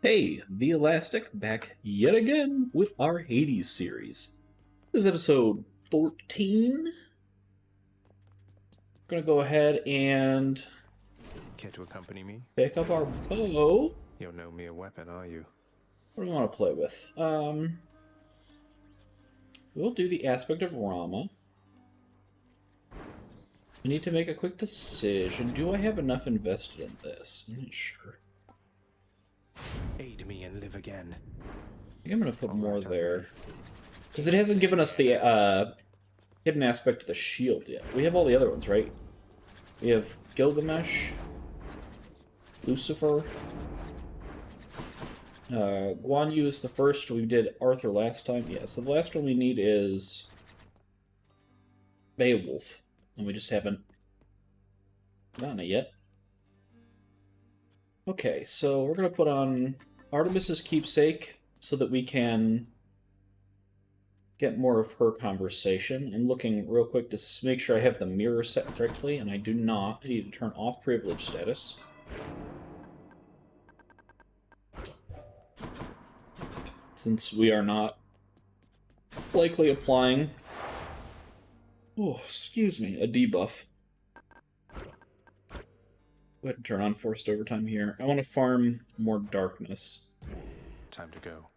Hey, TheElastic back yet again with our Hades series. This is episode 14. Gonna go ahead and Care to accompany me? pick up our bow. You're no mere weapon, are you? What do we want to play with? We'll do the aspect of Rama. I need to make a quick decision. Do I have enough invested in this? I'm not sure. Aid me and live again. I think I'm gonna put more there. Because it hasn't given us the hidden aspect of the shield yet. We have all the other ones, right? We have Gilgamesh, Lucifer, Guan Yu is the first. We did Arthur last time. Yeah, so the last one we need is Beowulf. And we just haven't gotten it yet. Okay, so we're going to put on Artemis's Keepsake so that we can get more of her conversation. I'm looking real quick to make sure I have the mirror set correctly, and I do not. I need to turn off privilege status. Since we are not likely applying, oh, excuse me, a debuff. Go ahead and turn on forced overtime here. I want to farm more darkness. Time to go.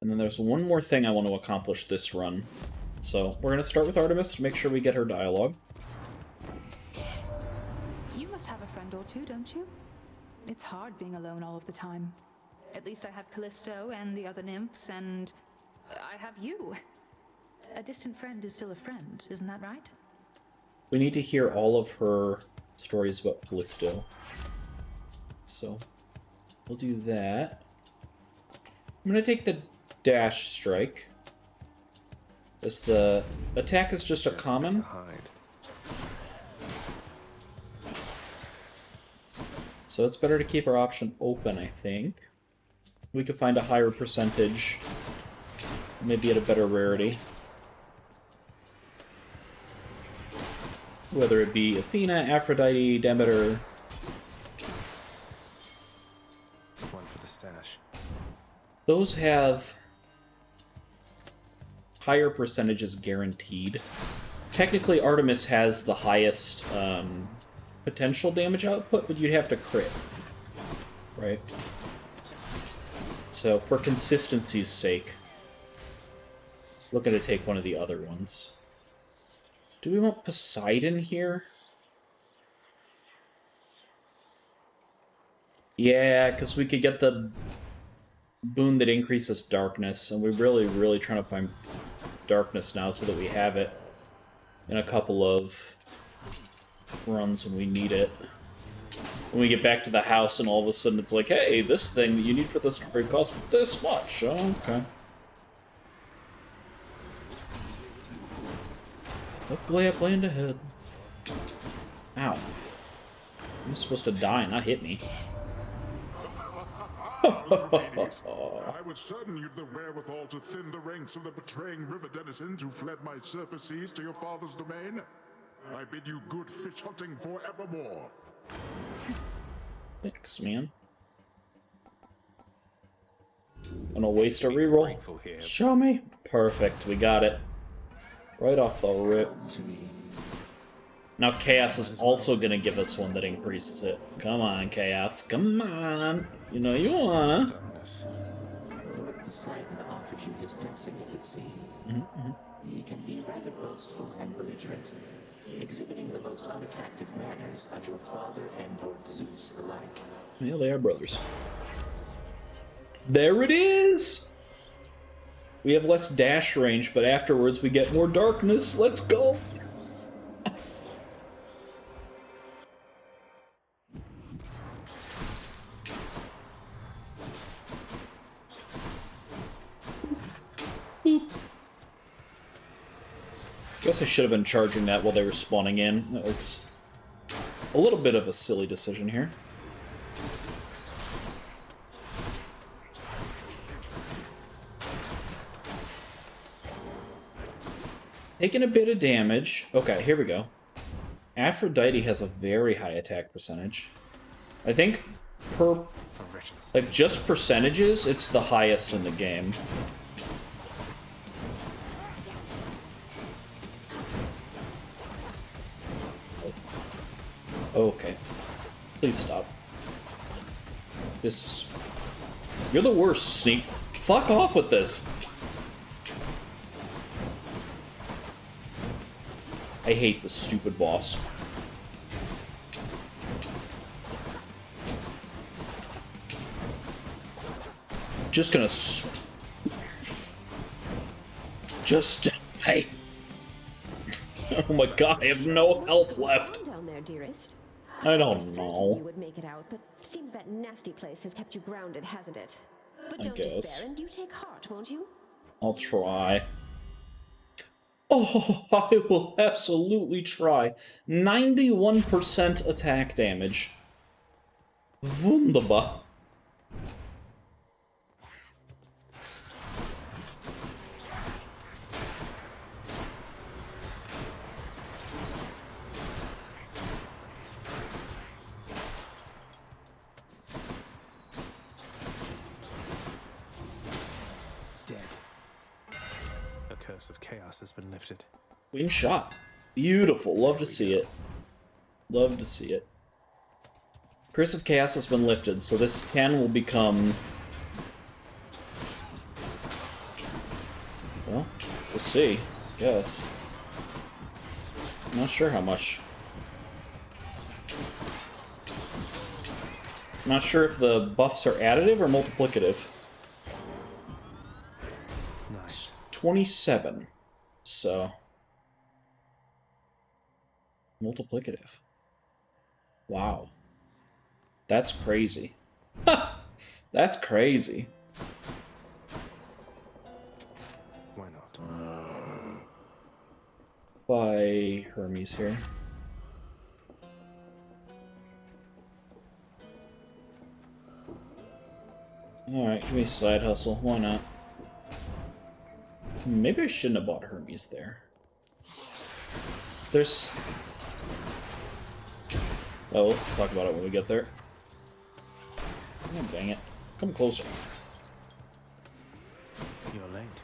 And then there's one more thing I want to accomplish this run. So we're going to start with Artemis to make sure we get her dialogue. You must have a friend or two, don't you? It's hard being alone all of the time. At least I have Callisto and the other nymphs, and I have you. A distant friend is still a friend, isn't that right? We need to hear all of her stories about Callisto. So we'll do that. I'm going to take the dash strike. As the attack is just a common. Hide. So it's better to keep our option open, I think. We could find a higher percentage. Maybe at a better rarity. Whether it be Athena, Aphrodite, Demeter. One for the stash. Those have higher percentages guaranteed. Technically, Artemis has the highest potential damage output, but you'd have to crit. Right? So, for consistency's sake, looking to take one of the other ones. Do we want Poseidon here? Yeah, because we could get the boon that increases darkness, and we're really trying to find darkness now so that we have it in a couple of runs when we need it. When we get back to the house and all of a sudden it's like, hey, this thing that you need for this story costs this much. Oh, okay. Luckily I planned ahead. Ow. I'm supposed to die, not hit me. I was certain you'd the wherewithal to thin the ranks of the betraying river denizens who fled my surface seas to your father's domain. I bid you good fish hunting forevermore. Thanks, man. Gonna waste a reroll. Show me. Perfect, we got it. Right off the rip. Now Chaos is also gonna give us one that increases it. Come on, Chaos. Come on. You know you wanna. Darkness. Poseidon offered you his blessing, it would seem. He can be rather boastful and belligerent, exhibiting the most unattractive manners of your father and Lord Zeus alike. Yeah, they are brothers. There it is! We have less dash range, but afterwards we get more darkness. Let's go! Boop. Guess I should have been charging that while they were spawning in. That was a little bit of a silly decision here. Taking a bit of damage. Okay, here we go. Aphrodite has a very high attack percentage. I think per A wretched Like, just percentages, it's the highest in the game. Okay. Please stop. This is... You're the worst, Sneak. Fuck off with this. I hate this stupid boss. Just gonna... Just... Hey. Oh my god, I have no health left. Down there, dearest. I don't Certain know. you would make it out, but seems that nasty place has kept you grounded, hasn't it? But I don't guess. despair, and you take heart, won't you? I'll try. Oh, I will absolutely try. 91% attack damage. Wunderbar. dead. The curse of chaos has been lifted. Queen shot. Beautiful. Love to see it. Love to see it. Curse of Chaos has been lifted, so this can will become... Well, we'll see. Guess. I'm not sure how much. I'm not sure if the buffs are additive or multiplicative. Nice. 27. So... Multiplicative. Wow. That's crazy. That's crazy. Why not? By Hermes here. Alright, give me a side hustle. Why not? Maybe I shouldn't have bought Hermes there. There's... Oh, we'll talk about it when we get there. Oh, dang it. Come closer. You're late.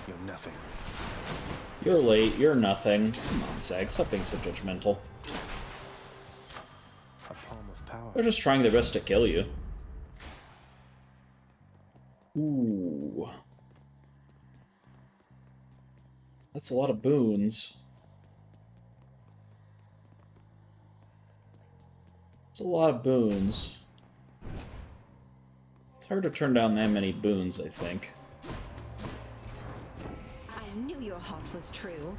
You're nothing. You're late, you're nothing. Come on, Zag, stop being so judgmental. A palm of power. They're just trying their best to kill you. Ooh. That's a lot of boons. It's a lot of boons. It's hard to turn down that many boons, I think. I knew your heart was true.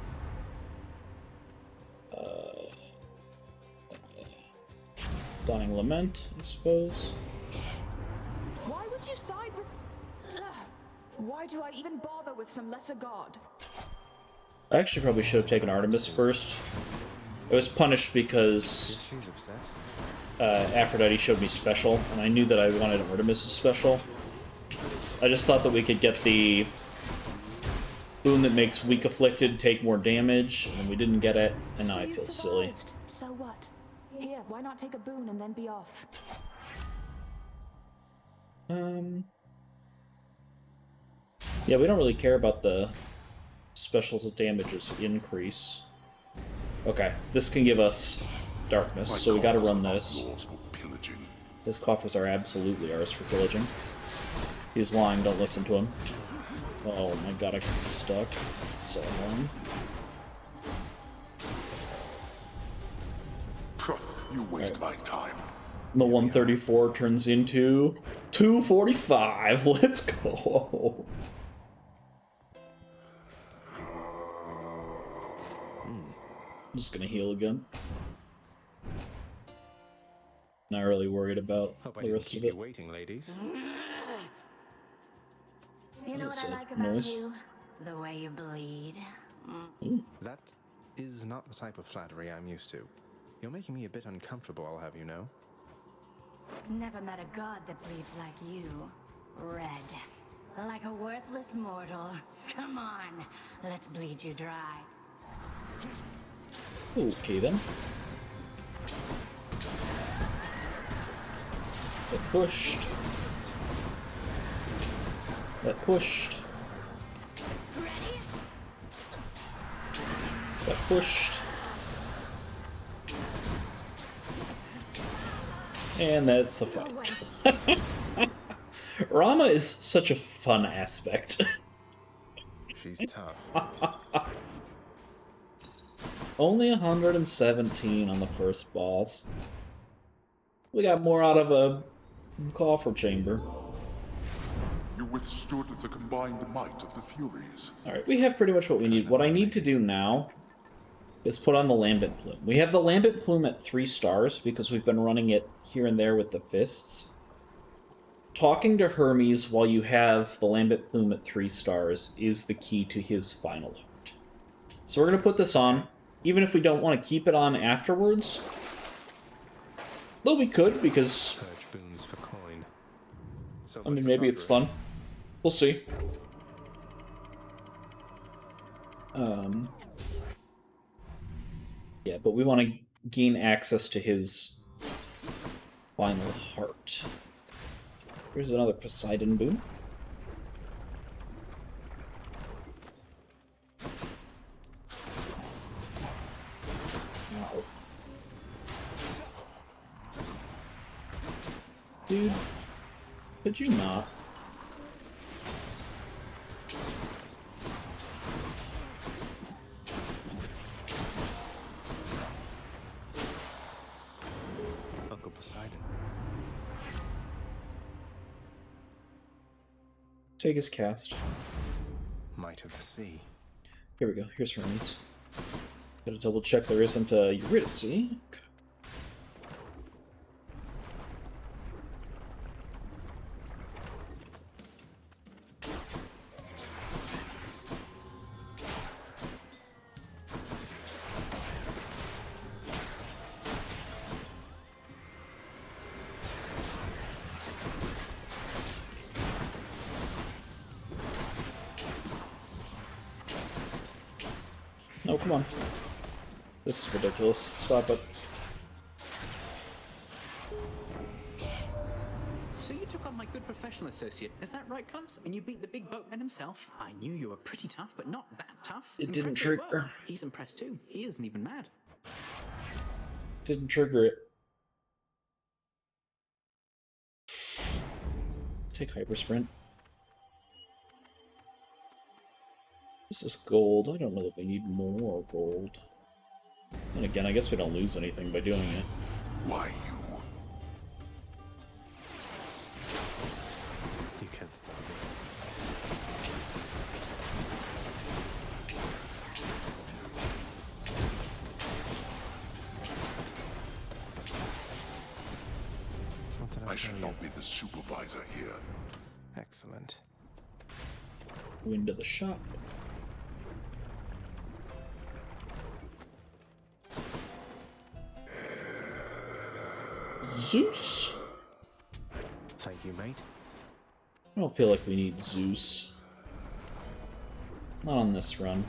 Dawning Lament, I suppose. Why would you side with... Ugh. Why do I even bother with some lesser god? I actually probably should have taken Artemis first. I was punished because She's upset. Aphrodite showed me special, and I knew that I wanted Artemis' special. I just thought that we could get the boon that makes Weak Afflicted take more damage, and we didn't get it, and now So I you feel silly. survived. So what? Here, why not take a boon and then be off? Yeah, we don't really care about the specials of damages increase. Okay, this can give us darkness, so we gotta run this. Yours for pillaging. His coffers are absolutely ours for pillaging. He's lying, don't listen to him. Oh my god, I get stuck. It's so annoying. You waste my time. The 134 turns into 245. Let's go. I'm just gonna heal again. Not really worried about Hope I the didn't rest keep of it. you waiting, ladies. You know what That's I a like about noise. you? The way you bleed. That is not the type of flattery I'm used to. You're making me a bit uncomfortable, I'll have you know. Never met a god that bleeds like you. Red. Like a worthless mortal. Come on, let's bleed you dry. Okay then. Get pushed. Get pushed. Get pushed. And that's the fight. Rama is such a fun aspect. She's tough. Only 117 on the first boss. We got more out of a coffer chamber. You withstood the combined might of the Furies. Alright, we have pretty much what we need. What I need to do now is put on the Lambent Plume. We have the Lambent Plume at 3 stars because we've been running it here and there with the fists. Talking to Hermes while you have the Lambent Plume at 3 stars is the key to his final heart. So we're going to put this on, even if we don't want to keep it on afterwards. Though we could, because... Purge boons for coin. So I mean, maybe it's fun. We'll see. Yeah, but we want to gain access to his final heart. Here's another Poseidon boon. Wow. Dude, could you not? Uncle Poseidon. Take his cast. Might of the sea. Here we go. Here's Hermes. Gotta double check there isn't a Eurydice. Okay. No, come on. This is ridiculous. Stop it. So you took on my good professional associate, is that right, Cuz? And you beat the big boatman himself? I knew you were pretty tough, but not that tough. It didn't Impressive trigger. work. He's impressed too. He isn't even mad. Didn't trigger it. Take hyper sprint. This is gold. I don't know that we need more gold. And again, I guess we don't lose anything by doing it. Why you? You can't stop me. What did I I tell should you? not be the supervisor here. Excellent. Go into the shop. Zeus? Thank you, mate. I don't feel like we need Zeus. Not on this run.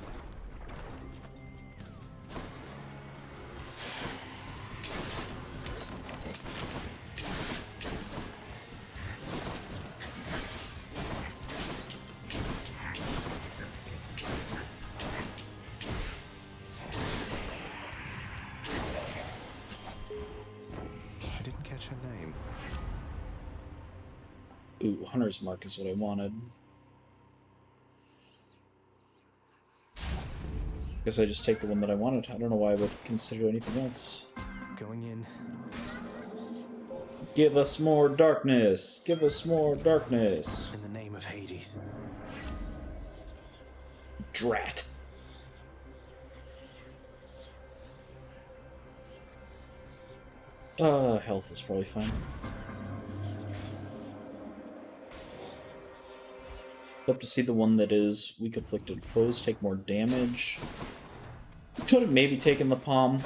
I didn't catch her name. Ooh, Hunter's Mark is what I wanted. Guess I just take the one that I wanted. I don't know why I would consider anything else. Going in. Give us more darkness! Give us more darkness! In the name of Hades. Drat. Health is probably fine. Hope to see the one that is weak afflicted foes take more damage. Could have maybe taken the palm.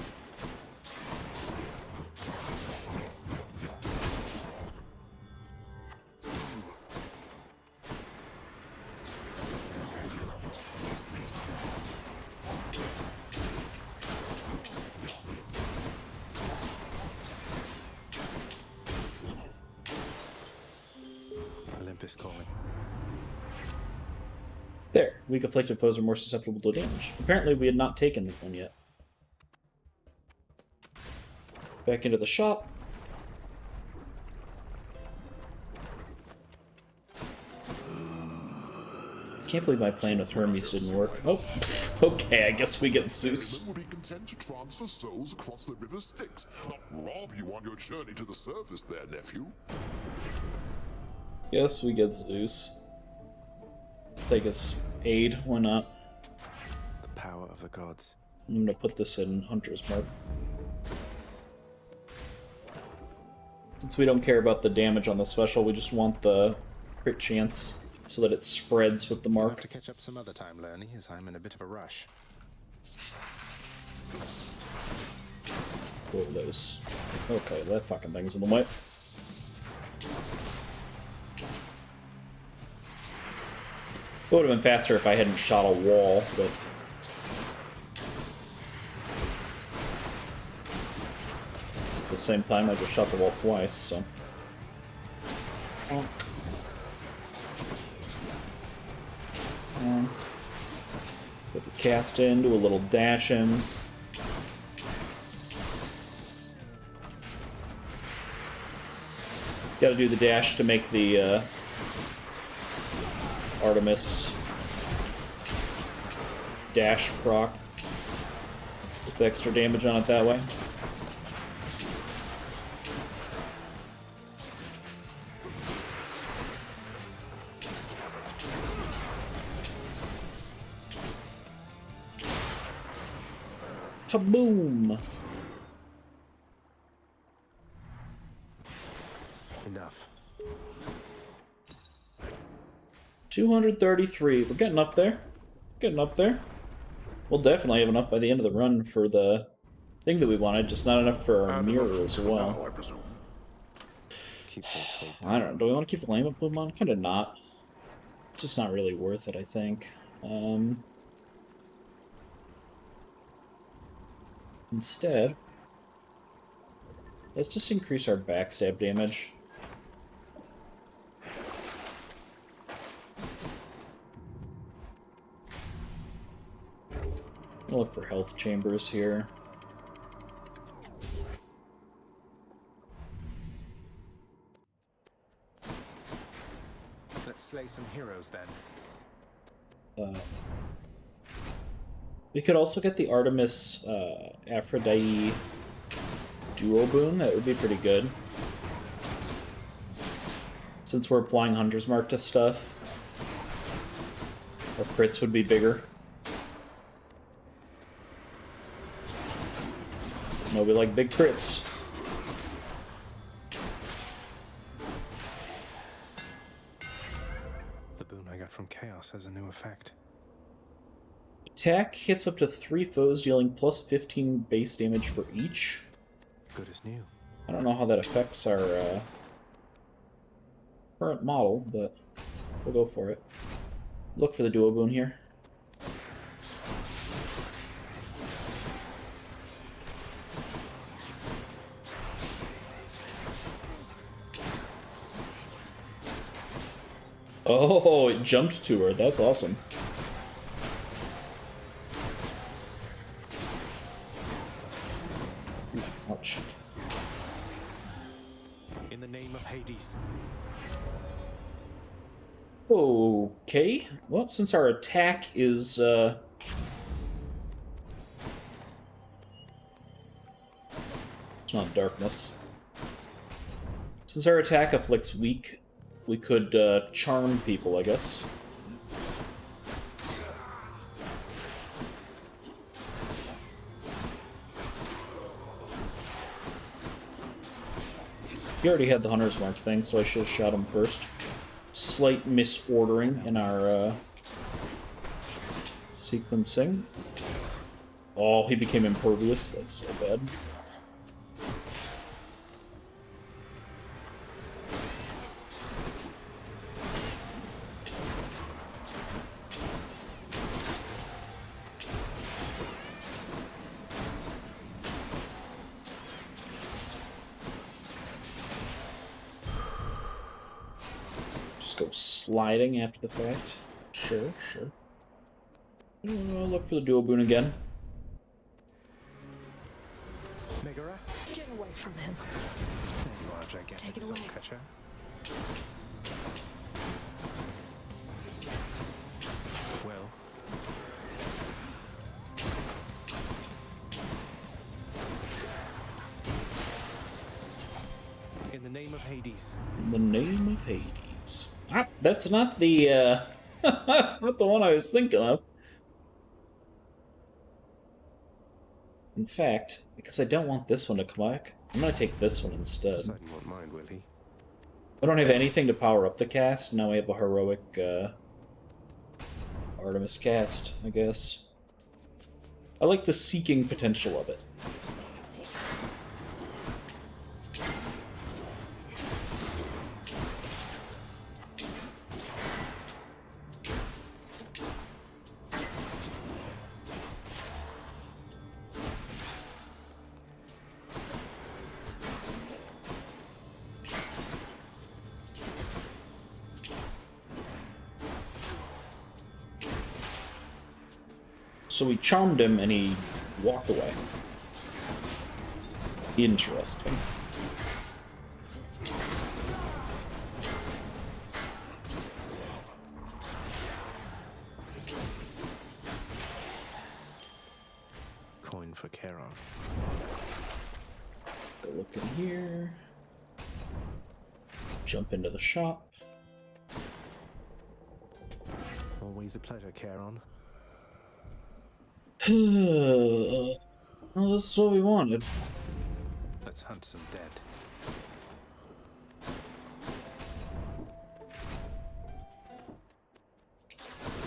is calling. There. Weak afflicted foes are more susceptible to damage. Apparently we had not taken this one yet. Back into the shop. Can't believe my plan with Hermes didn't work. Oh, okay, I guess we get Zeus. Will be content to transfer souls across the river Styx, not rob you on your journey to the surface there, nephew. Guess we get Zeus. Take his aid, why not? The power of the gods. I'm gonna put this in Hunter's Mark. Since we don't care about the damage on the special, we just want the crit chance so that it spreads with the I'll have mark. to catch up some other time, Lerny, as I'm in a bit of a rush. What are those? Okay, that fucking thing's in the way. It would have been faster if I hadn't shot a wall, but... At the same time, I just shot the wall twice, so... Bonk. Put the cast in, do a little dash in. Gotta do the dash to make the Artemis dash proc. With extra damage on it that way. Kaboom! Enough. 233. We're getting up there. Getting up there. We'll definitely have enough by the end of the run for the thing that we wanted, just not enough for our mirror as well. I presume. Keep things hope. I don't know. Do we want to keep the lame up Pokemon? Kind of not. It's just not really worth it, I think. Instead, let's just increase our backstab damage. I'll look for health chambers here. Let's slay some heroes then. We could also get the Artemis Aphrodite duo boon. That would be pretty good. Since we're applying Hunter's Mark to stuff, our crits would be bigger. No, we like big crits. The boon I got from Chaos has a new effect. Attack hits up to 3 foes, dealing plus 15 base damage for each. Good as new. I don't know how that affects our current model, but we'll go for it. Look for the duo boon here. Oh, it jumped to her. That's awesome. Ouch. In the name of Hades. Okay. Well, since our attack is, it's not darkness. Since our attack afflicts weak, we could, charm people, I guess. He already had the Hunter's Mark thing, so I should have shot him first. Slight misordering in our sequencing. Oh, he became impervious. That's so bad. Just go sliding after the fact. Sure, sure. Look for the dual boon again. Megara? Get away from him. There you are, gigantic Take it away. soul catcher. Well. In the name of Hades. In the name of Hades. Ah, that's not the, not the one I was thinking of. In fact, because I don't want this one to come back, I'm gonna take this one instead. Poseidon won't mind, will he? I don't have anything to power up the cast. Now we have a heroic, Artemis cast, I guess. I like the seeking potential of it. So we charmed him and he walked away. Interesting. Coin for Charon. Go look in here. Jump into the shop. Always a pleasure, Charon. Well, this is what we wanted. Let's hunt some dead.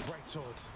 Bright swords.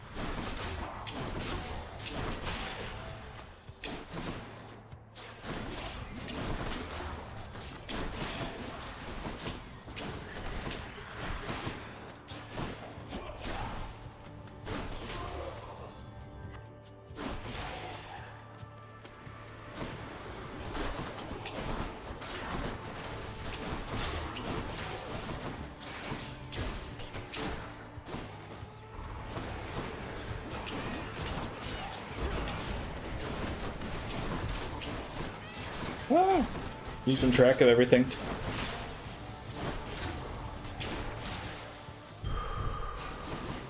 Ah, losing track of everything.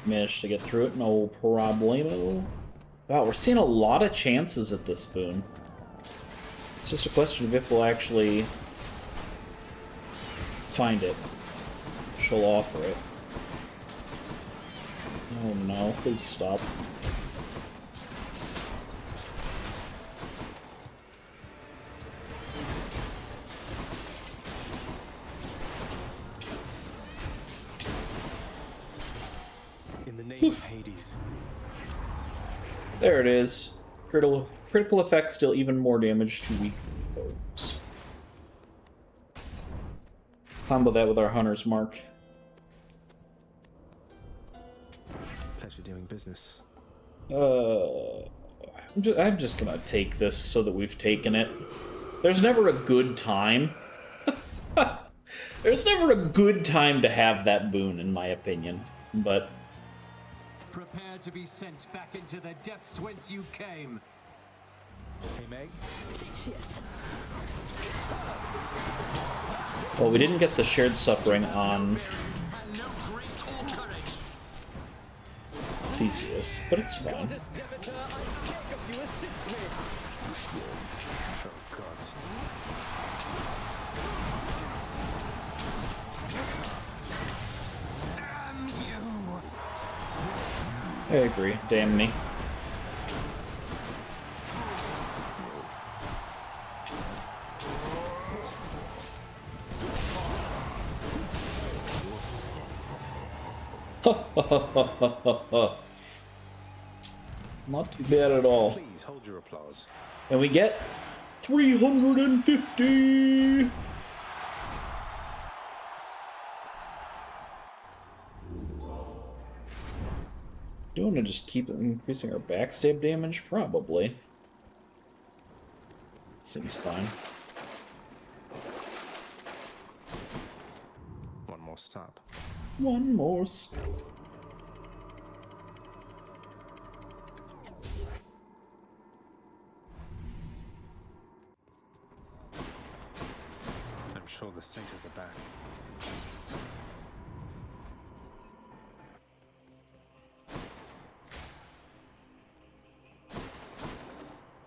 Managed to get through it, no problemo. Wow, we're seeing a lot of chances at this boon. It's just a question of if we'll actually find it. She'll offer it. Oh no, please stop. In the name of Hades. There it is. Critical effects deal even more damage to weak foes. Combo that with our Hunter's Mark. Pleasure doing business. I'm just gonna take this so that we've taken it. There's never a good time. There's never a good time to have that boon, in my opinion. But prepare to be sent back into the depths whence you came. Hey, Meg. well, we didn't get the shared suffering on Theseus, but it's fine. Oh, God. Damn you! I agree. Damn me. Not too bad at all. Please hold your applause. And we get 350! Do you want to just keep increasing our backstab damage? Probably. Seems fine. One more stop. One more. I'm sure the satyrs are back.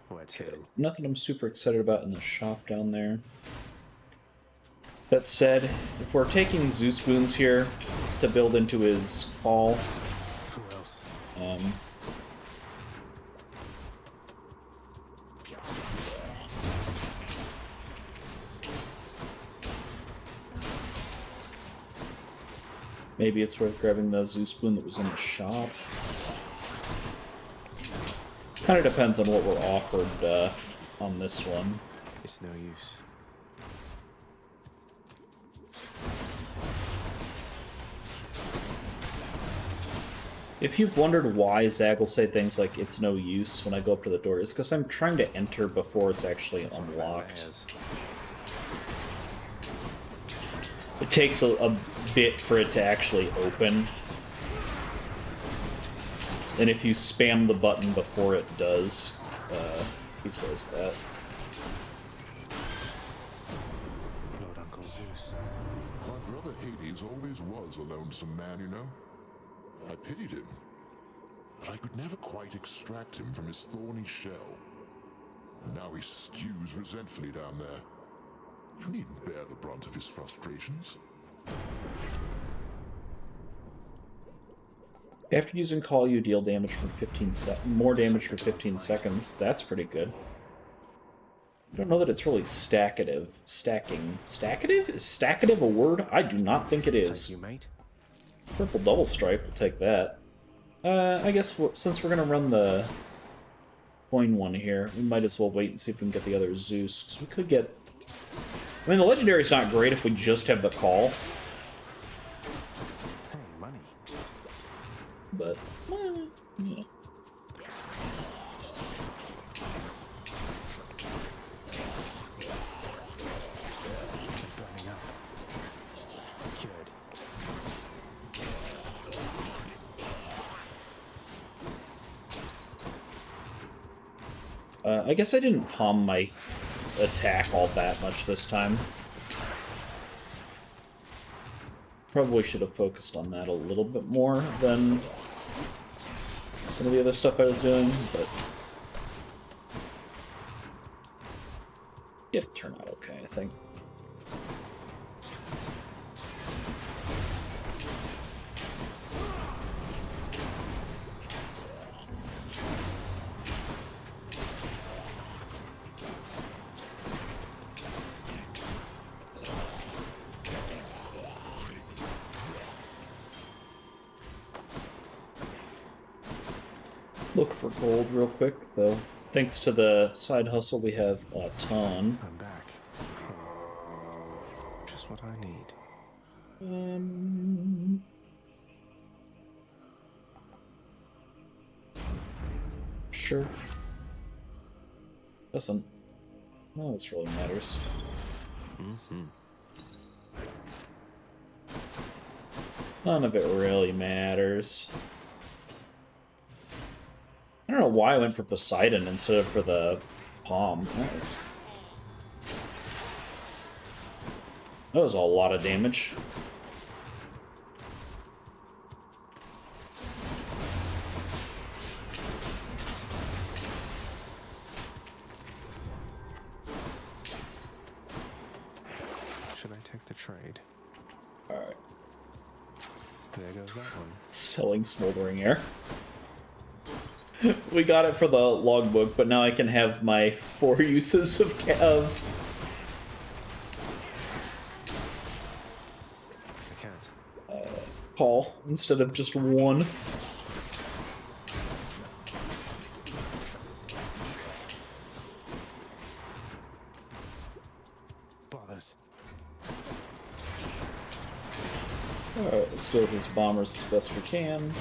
Where to? Nothing I'm super excited about in the shop down there. That said, if we're taking Zeus boons here to build into his call, Who else? maybe it's worth grabbing the Zeus boon that was in the shop. Kind of depends on what we're offered on this one. It's no use. If you've wondered why Zag will say things like, it's no use when I go up to the door, it's because I'm trying to enter before it's actually unlocked. It takes a bit for it to actually open. And if you spam the button before it does, he says that. Lord Uncle Zeus. My brother Hades always was a lonesome man, you know. I pitied him, but I could never quite extract him from his thorny shell. Now he stews resentfully down there. You needn't bear the brunt of his frustrations. After using call, you deal damage for 15 more damage for 15 seconds. That's pretty good. I don't know that it's really stackative. Stackative? Is stackative a word? I do not think it is. Thank you, mate. Purple double stripe, we'll take that. I guess since we're gonna run the coin one here, we might as well wait and see if we can get the other Zeus, because we could get... I mean, the legendary's not great if we just have the call. Hey, money. But, yeah. Burning up. Cured. I guess I didn't palm my attack all that much this time. Probably should have focused on that a little bit more than some of the other stuff I was doing, but it'll turn out okay, I think. Look for gold real quick, though. Thanks to the side hustle, we have a ton. I'm back. Just what I need. Sure. Doesn't. No, this really matters. None of it really matters. I don't know why I went for Poseidon instead of for the Palm. That was a lot of damage. Should I take the trade? Alright. There goes that one. Selling Smoldering Air. We got it for the logbook, but now I can have my 4 uses of I can't. call instead of just 1. Bothers. Alright, let's deal with these bombers as best we can.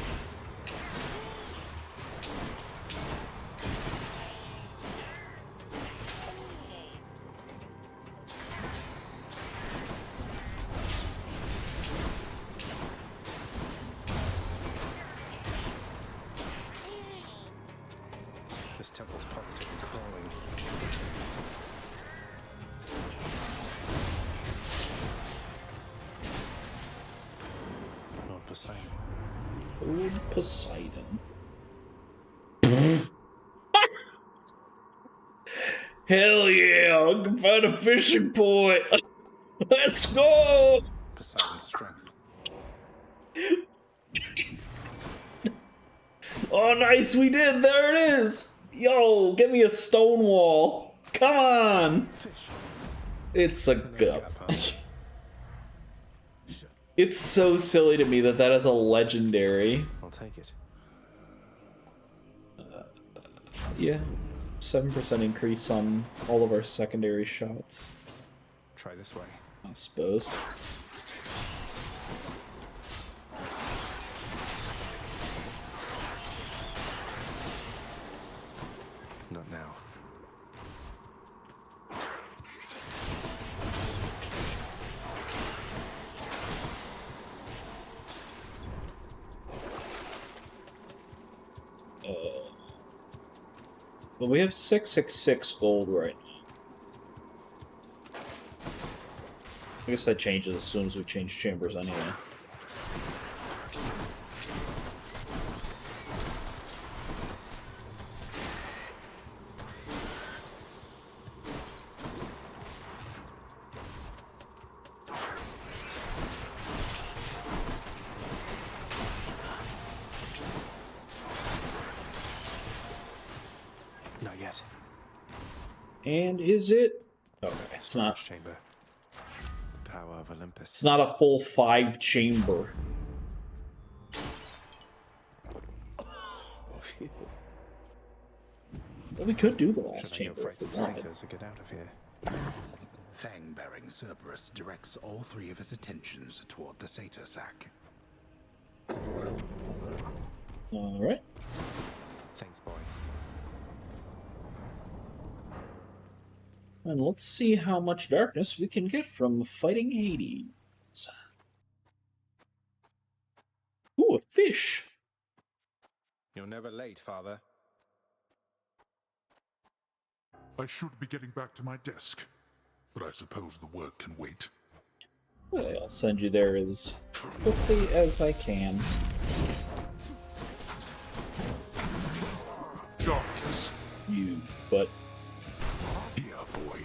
Poseidon. Old Poseidon. Hell yeah! I can find a fishing point! Let's go! Poseidon's strength. Oh, nice! We did! There it is! Yo, give me a stone wall! Come on! Fish. It's a go. It's so silly to me that that is a legendary. I'll take it. Yeah. 7% increase on all of our secondary shots. Try this way. I suppose. Not now. Well, we have 666 gold right now. I guess that changes as soon as we change chambers anyway. Not yet. And is it? Okay, it's not. Chamber. The power of Olympus. It's not a full 5 chamber. But we could do the last chamber if we wanted. To get out of here. Fang-bearing Cerberus directs all 3 of its attentions toward the satyr sack. Alright. Thanks, boy. And let's see how much darkness we can get from fighting Hades. Ooh, a fish! You're never late, Father. I should be getting back to my desk, but I suppose the work can wait. Well, I'll send you there as quickly as I can. Darkness. You, but... Yeah, boy.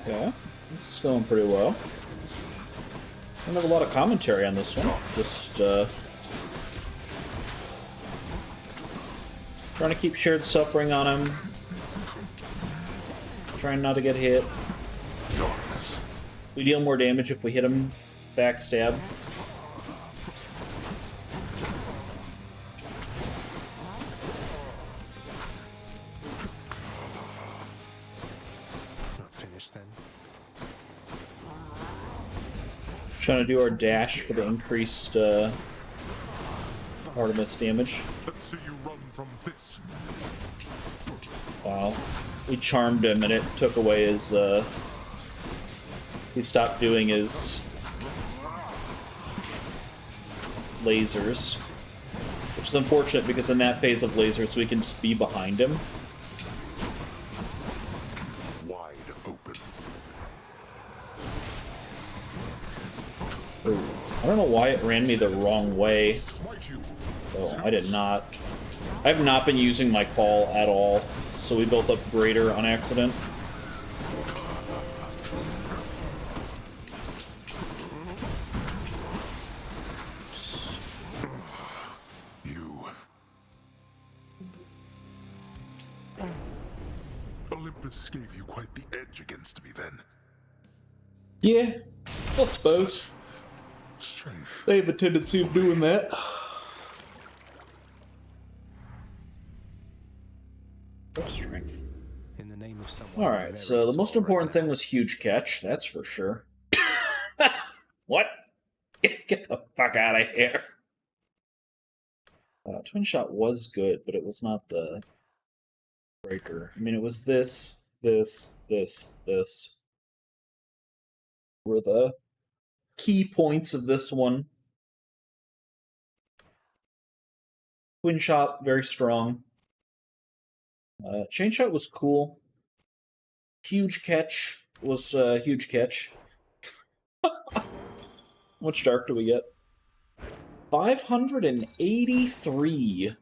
Okay, this is going pretty well. Don't have a lot of commentary on this one. Just, trying to keep shared suffering on him. Trying not to get hit. We deal more damage if we hit him backstab. Not finished then. Trying to do our dash for the increased Artemis damage. Let's see you run from this. Wow. We charmed him and it took away his, he stopped doing his lasers. Which is unfortunate because in that phase of lasers we can just be behind him. Wide open. Ooh. I don't know why it ran me the wrong way. Oh, I did not. I have not been using my call at all, so we built up greater on accident. You. Olympus gave you quite the edge against me then. Yeah, I suppose. Strength. They have a tendency of doing that. Strength. In the name of someone. Alright, so the most important thing was huge catch, that's for sure. What? Get the fuck out of here. Twin Shot was good, but it was not the breaker. I mean, it was this were the key points of this one. Twin Shot, very strong. Chain Shot was cool. Huge Catch was a huge catch. How much dark do we get? 583.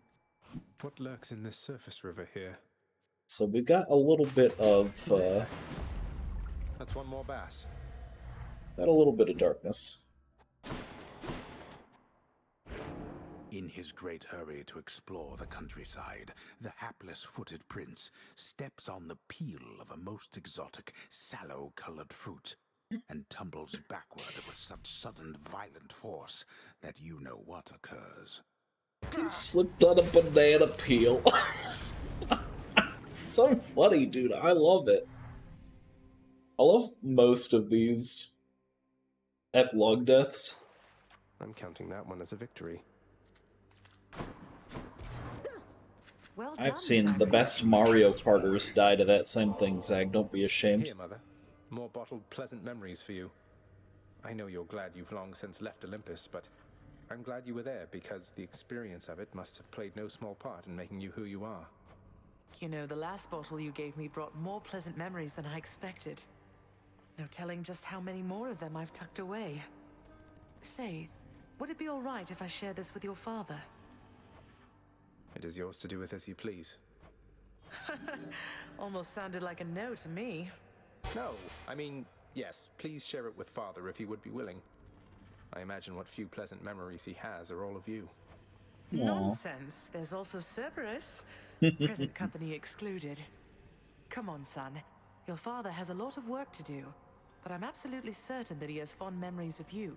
What lurks in this surface river here? So we got a little bit of That's one more bass. got a little bit of darkness. In his great hurry to explore the countryside, the hapless-footed prince steps on the peel of a most exotic, sallow-colored fruit, and tumbles backward with such sudden, violent force that you know what occurs. He slipped on a banana peel. It's so funny, dude. I love it. I love most of these epilogue deaths. I'm counting that one as a victory. Well done, I've seen the Zachary. best Mario Karters die to that same thing, Zag. Don't be ashamed. Here, Mother. More bottled pleasant memories for you. I know you're glad you've long since left Olympus, but I'm glad you were there because the experience of it must have played no small part in making you who you are. You know, the last bottle you gave me brought more pleasant memories than I expected. No telling just how many more of them I've tucked away. Say, would it be all right if I share this with your father? It is yours to do with as you please. Almost sounded like a no to me. No, I mean, yes, please share it with Father if he would be willing. I imagine what few pleasant memories he has are all of you. Aww. Nonsense. There's also Cerberus. Present company excluded. Come on, son. Your father has a lot of work to do, but I'm absolutely certain that he has fond memories of you.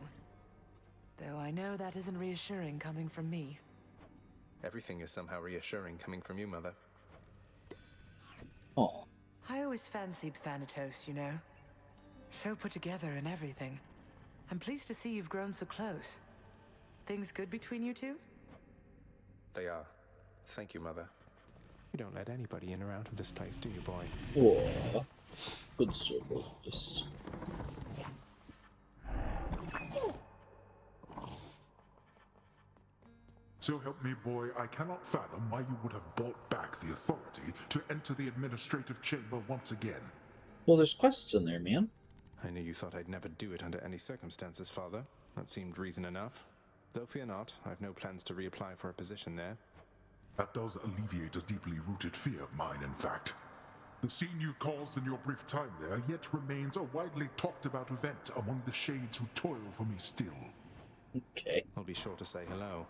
Though I know that isn't reassuring coming from me. Everything is somehow reassuring coming from you, Mother. Aw. I always fancied Thanatos, you know. So put together and everything. I'm pleased to see you've grown so close. Things good between you two? They are. Thank you, Mother. You don't let anybody in or out of this place, do you, boy? Aw. Good service. So help me, boy, I cannot fathom why you would have bought back the authority to enter the administrative chamber once again. Well, there's quests in there, man. I knew you thought I'd never do it under any circumstances, Father. That seemed reason enough. Though fear not, I've no plans to reapply for a position there. That does alleviate a deeply rooted fear of mine, in fact. The scene you caused in your brief time there yet remains a widely talked about event among the shades who toil for me still. Okay. I'll be sure to say hello.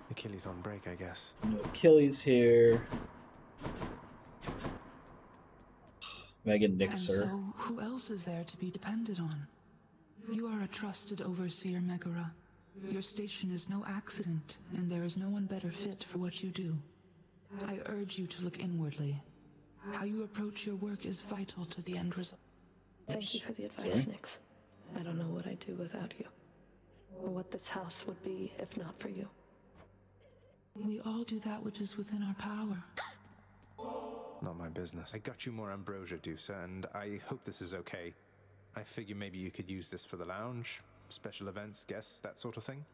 Achilles on break, I guess. No Achilles here. Megan nicks her. And so, who else is there to be depended on? You are a trusted overseer, Megara. Your station is no accident, and there is no one better fit for what you do. I urge you to look inwardly. How you approach your work is vital to the end result. Thank you for the advice, Nyx. I don't know what I'd do without you, or what this house would be if not for you. We all do that which is within our power. Not my business. I got you more ambrosia, Dusa, and I hope this is okay. I figure maybe you could use this for the lounge, special events, guests, that sort of thing.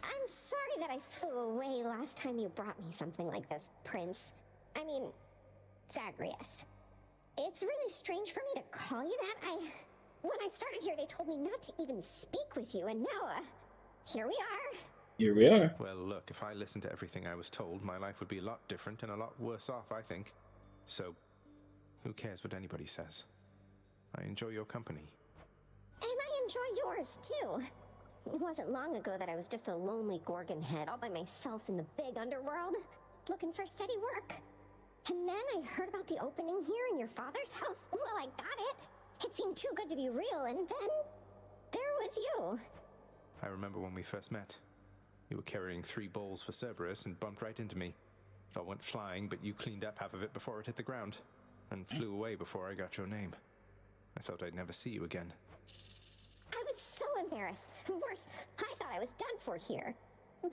I'm sorry that I flew away last time you brought me something like this, Prince. I mean, Zagreus. It's really strange for me to call you that. When I started here, they told me not to even speak with you, and now, here we are. Here we are. Well, look, if I listened to everything I was told, my life would be a lot different and a lot worse off, I think. So, who cares what anybody says? I enjoy your company. And I enjoy yours, too. It wasn't long ago that I was just a lonely Gorgon head all by myself in the big underworld, looking for steady work. And then I heard about the opening here in your father's house. Well, I got it. It seemed too good to be real, and then there was you. I remember when we first met. You were carrying 3 bowls for Cerberus and bumped right into me. It all went flying, but you cleaned up half of it before it hit the ground, and flew away before I got your name. I thought I'd never see you again. I was so embarrassed. Worse, I thought I was done for here. But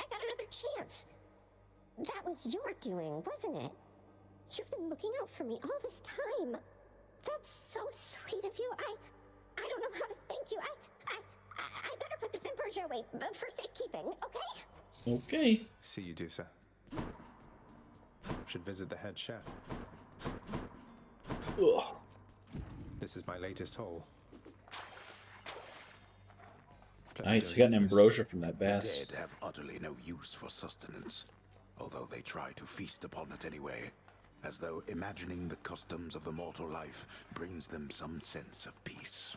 I got another chance. That was your doing, wasn't it? You've been looking out for me all this time. That's so sweet of you. I don't know how to thank you. I better put this embrosia away for safekeeping, okay? Okay. See you, Dusa. Should visit the head chef. Ugh. This is my latest haul. Nice, we got an ambrosia from that The bass. dead have utterly no use for sustenance, although they try to feast upon it anyway, as though imagining the customs of the mortal life brings them some sense of peace.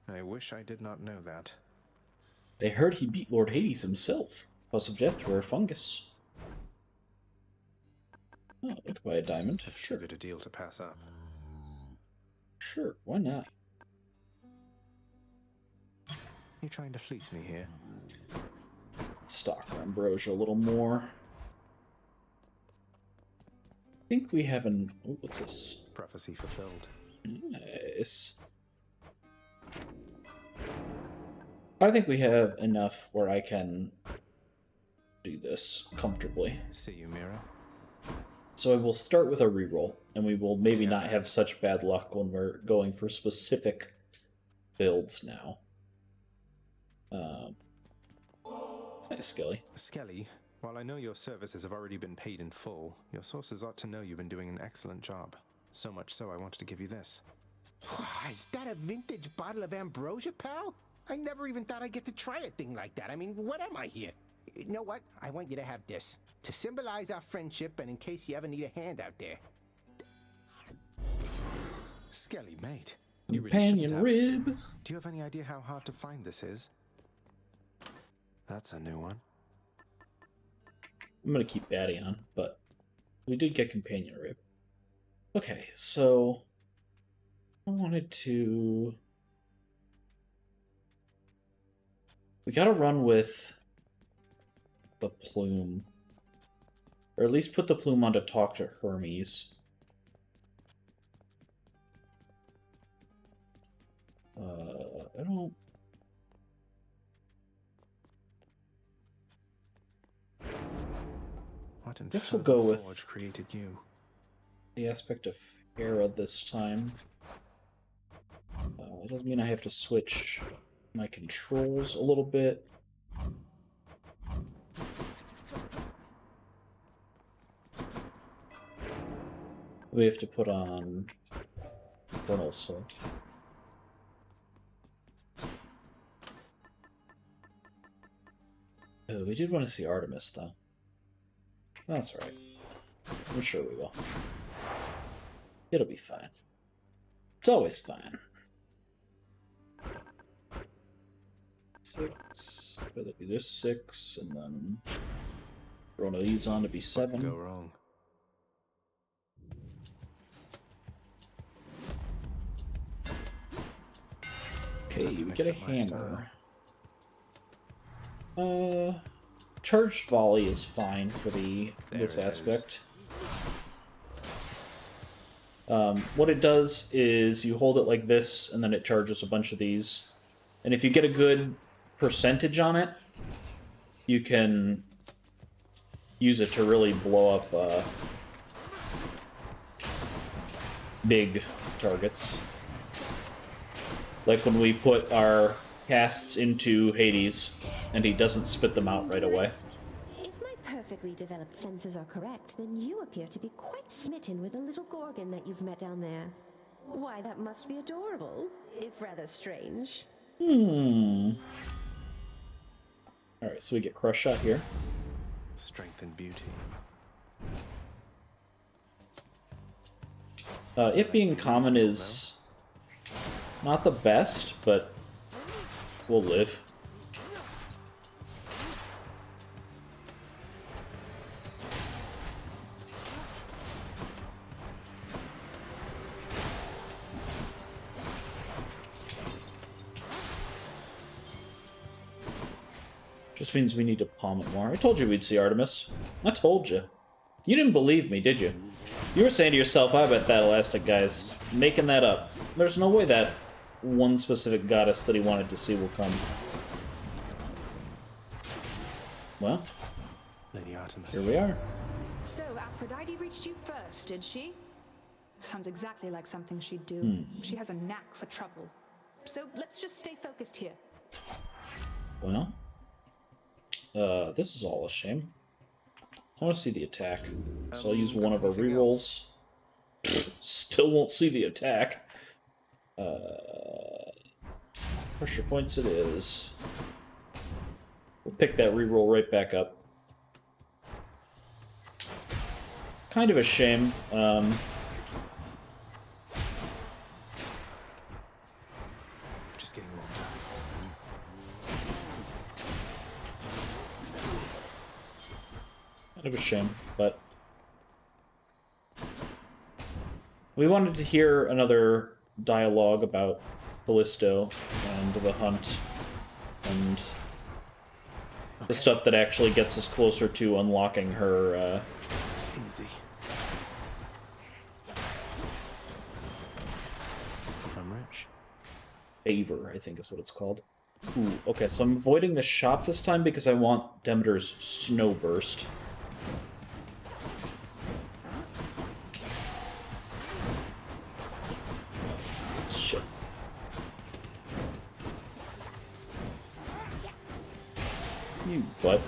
I wish I did not know that. They heard he beat Lord Hades himself. Cause of death, rare fungus. Oh, I could buy a diamond. That's Sure. too good a deal to pass up. Sure, why not? You trying to fleece me here? Stock our ambrosia a little more. I think we have an... Oh, what's this? Prophecy fulfilled. Nice. I think we have enough where I can do this comfortably. See you, Mira. So I will start with a reroll, and we will maybe not have such bad luck when we're going for specific builds now. Hi, Skelly. Skelly, while I know your services have already been paid in full, your sources ought to know you've been doing an excellent job. So much so I wanted to give you this. Is that a vintage bottle of ambrosia, pal? I never even thought I'd get to try a thing like that. I mean, what am I here? You know what? I want you to have this. To symbolize our friendship and in case you ever need a hand out there. Skelly, mate. Companion rib. Do you have any idea how hard to find this is? That's a new one. I'm gonna keep Batty on, but we did get companion rib. Okay, so I wanted to... We gotta run with the plume. Or at least put the plume on to talk to Hermes. I don't... What in Guess we'll go with Forge created you? the aspect of Hera this time. It doesn't mean I have to switch my controls a little bit. We have to put on Infernal Soul. Oh, we did want to see Artemis, though. That's right. I'm sure we will. It'll be fine. It's always fine. 6. That'll be this 6, and then throw one of these on to be 7. What could go wrong? Okay, we get a hammer. Charged volley is fine for this aspect. What it does is you hold it like this, and then it charges a bunch of these. And if you get a good percentage on it, you can use it to really blow up big targets. Like when we put our casts into Hades, and he doesn't spit them out right away. If my perfectly developed senses are correct, then you appear to be quite smitten with a little Gorgon that you've met down there. Why, that must be adorable, if rather strange. Alright, so we get Crush Shot here. Strength and beauty. It being common is not the best, but we'll live. Just means we need to palm it more. I told you we'd see Artemis. I told you. You didn't believe me, did you? You were saying to yourself, I bet that Elastic guy's making that up. There's no way that one specific goddess that he wanted to see will come. Well, Lady Artemis. Here we are. So, Aphrodite reached you first, did she? Sounds exactly like something she'd do. She has a knack for trouble. So, let's just stay focused here. Well, this is all a shame. I want to see the attack. So I'll use one of our rerolls. Still won't see the attack. Pressure points it is. We'll pick that reroll right back up. Kind of a shame. Just getting warmed Kind of a shame, but we wanted to hear another dialogue about Callisto and the hunt and the stuff that actually gets us closer to unlocking her easy. I'm rich. favor, I think is what it's called. Ooh, okay, so I'm avoiding the shop this time because I want Demeter's Snowburst. Shit. You butt.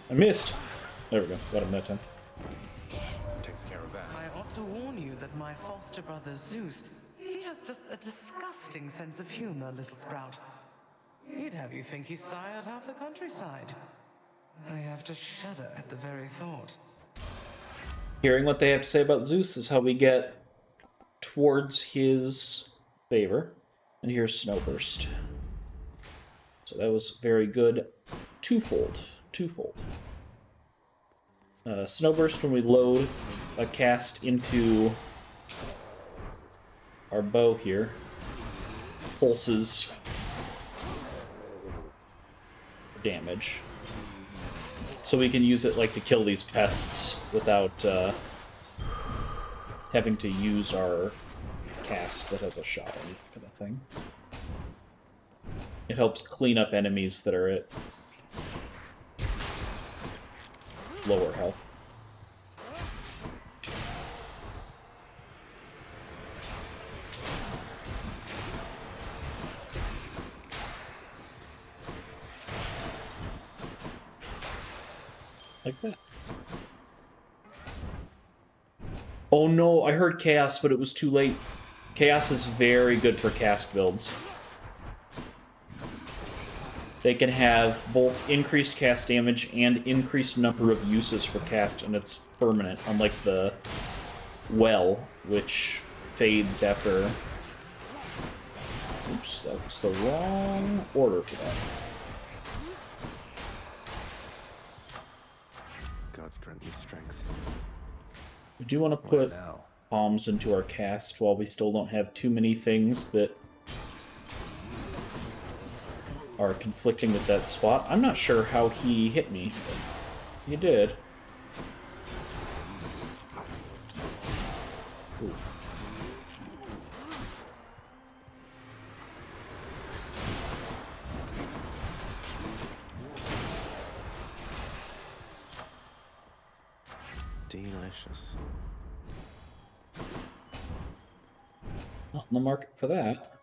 I missed. There we go. Got him that time. Takes care of that. I ought to warn you that my foster brother Zeus, he has just a disgusting sense of humor, little sprout. He'd have you think he sired half the countryside. I have to shudder at the very thought. Hearing what they have to say about Zeus is how we get towards his favor. And here's Snowburst. So that was very good. Twofold. Snowburst, when we load a cast into our bow here, pulses damage. So we can use it like to kill these pests without having to use our cast that has a shot on it, kind of thing. It helps clean up enemies that are at lower health. Like that. Oh no, I heard Chaos, but it was too late. Chaos is very good for cast builds. They can have both increased cast damage and increased number of uses for cast, and it's permanent, unlike the Well, which fades after... Oops, that was the wrong order for that. God's grant me strength. We do want to put bombs into our cast while we still don't have too many things that are conflicting with that spot. I'm not sure how he hit me, but he did. Ooh. Delicious. Not in the market for that.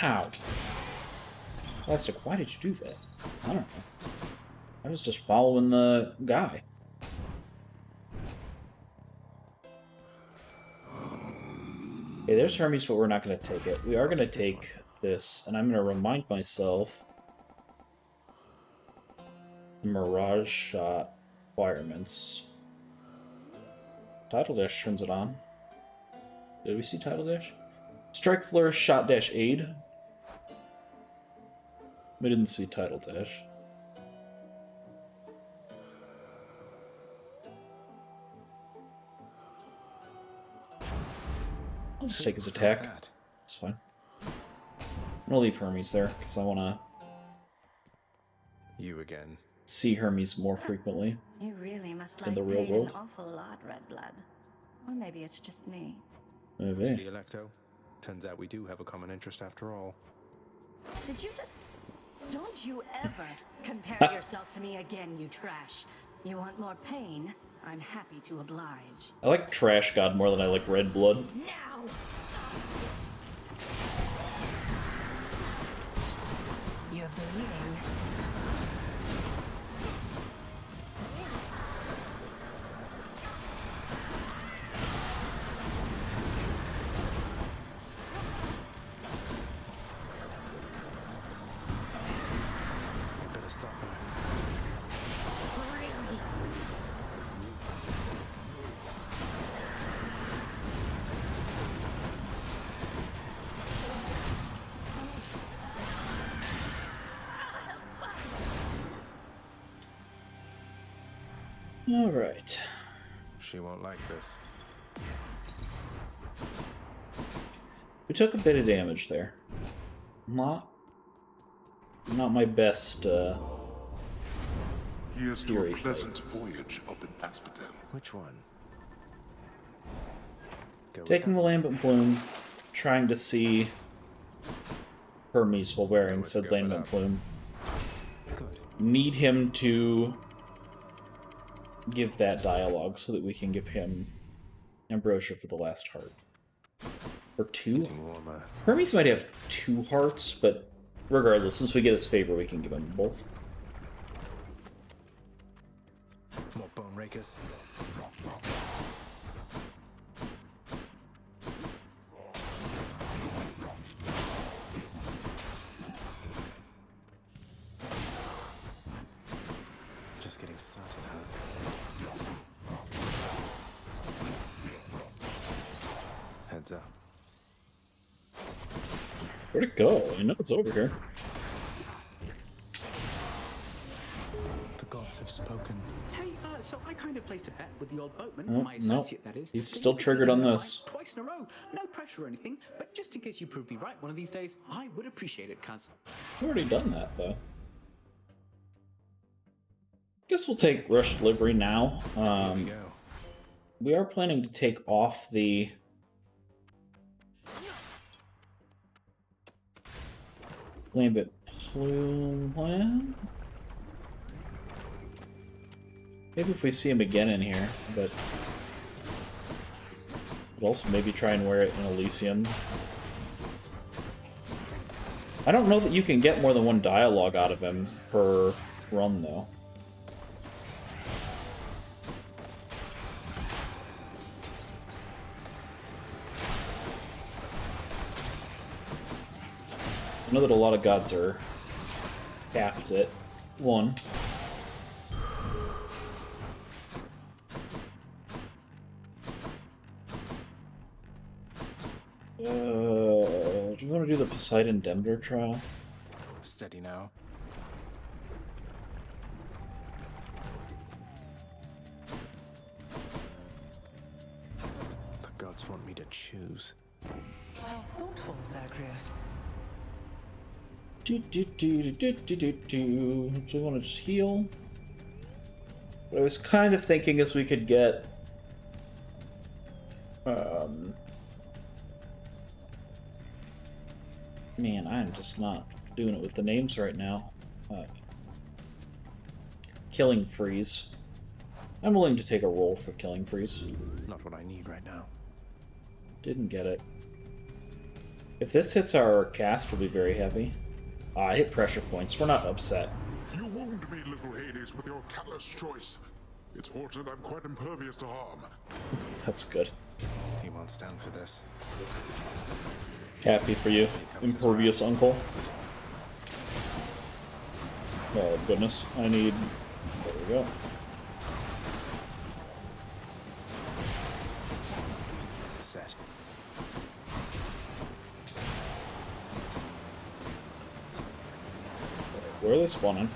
Ow. TheElastic, why did you do that? I don't know. I was just following the guy. Okay, there's Hermes, but we're not going to take it. We are going to take this, and I'm going to remind myself Mirage Shot requirements. Tidal Dash turns it on. Did we see Tidal Dash? Strike, Flourish, Shot Dash, Aid. We didn't see Tidal Dash. I'll just take his attack. It's fine. I'm gonna leave Hermes there, because I want to... You again. See Hermes more frequently. You really must In like the real pain world. an awful lot, Red Blood. Or maybe it's just me. Maybe. See, Electo? Turns out we do have a common interest after all. Did you just... Don't you ever compare yourself to me again, you trash. You want more pain? I'm happy to oblige. I like Trash God more than I like Red Blood. Now! You're bleeding. Better stop him. Really? All right. She won't like this. We took a bit of damage there. Not my best. Here's to Fury a pleasant voyage up in Asphodel. Which one? Taking the Lambent Plume, trying to see Hermes while wearing said Lambent Plume. Need him to give that dialogue so that we can give him Ambrosia for the last heart. Or 2? Hermes might have 2 hearts, but regardless, once we get his favor, we can give him both. More bone rakers. Just getting started, huh? Heads up. Where'd it go? I know it's over here. The gods have spoken. Hey, so I kind of placed a bet with the old boatman, Oh, my no. associate that is. He's that still you could triggered win on the this. fight twice in a row. No pressure or anything, but just in case you prove me right one of these days, I would appreciate it, cuz. I've already done that, though. Guess we'll take Rush Delivery now. We are planning to take off the... Lambent Plume plan? Maybe if we see him again in here, but... We'll also maybe try and wear it in Elysium. I don't know that you can get more than 1 dialogue out of him per run, though. I know that a lot of gods are capped at 1. Do you want to do the Poseidon Demder trial? Steady now. The gods want me to choose. How thoughtful, Zagreus. Do. So we want to just heal. What I was kind of thinking is we could get man, I'm just not doing it with the names right now. Killing Freeze. I'm willing to take a roll for Killing Freeze. Not what I need right now. Didn't get it. If this hits our cast, we'll be very heavy. I hit pressure points. We're not upset. You wound me, little Hades, with your callous choice. It's fortunate I'm quite impervious to harm. That's good. He won't stand for this. Happy for you, impervious uncle. Oh goodness, I need... There we go. Set. Where are they spawning?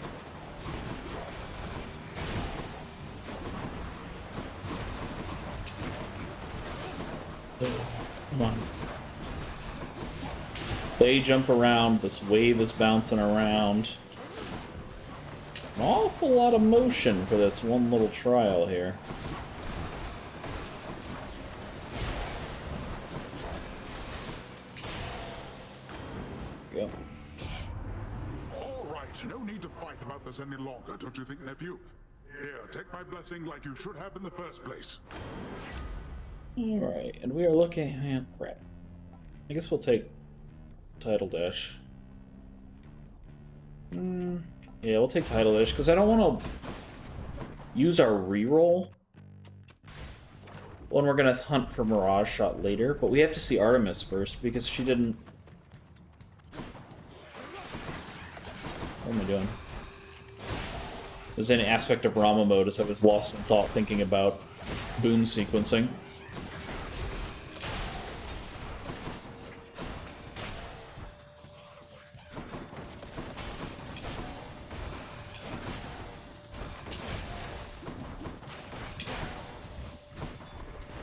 Come on. They jump around, this wave is bouncing around. An awful lot of motion for this one little trial here. There we go. All right, no need to fight about this any longer, don't you think, nephew? Here, take my blessing like you should have in the first place. Alright, and we are looking at... Crap. I guess we'll take Title Dash. Yeah, we'll take Title Dash, because I don't want to use our reroll when we're going to hunt for Mirage Shot later, but we have to see Artemis first, because she didn't... What am I doing? There's any aspect of Rama mode as I was lost in thought thinking about boon sequencing.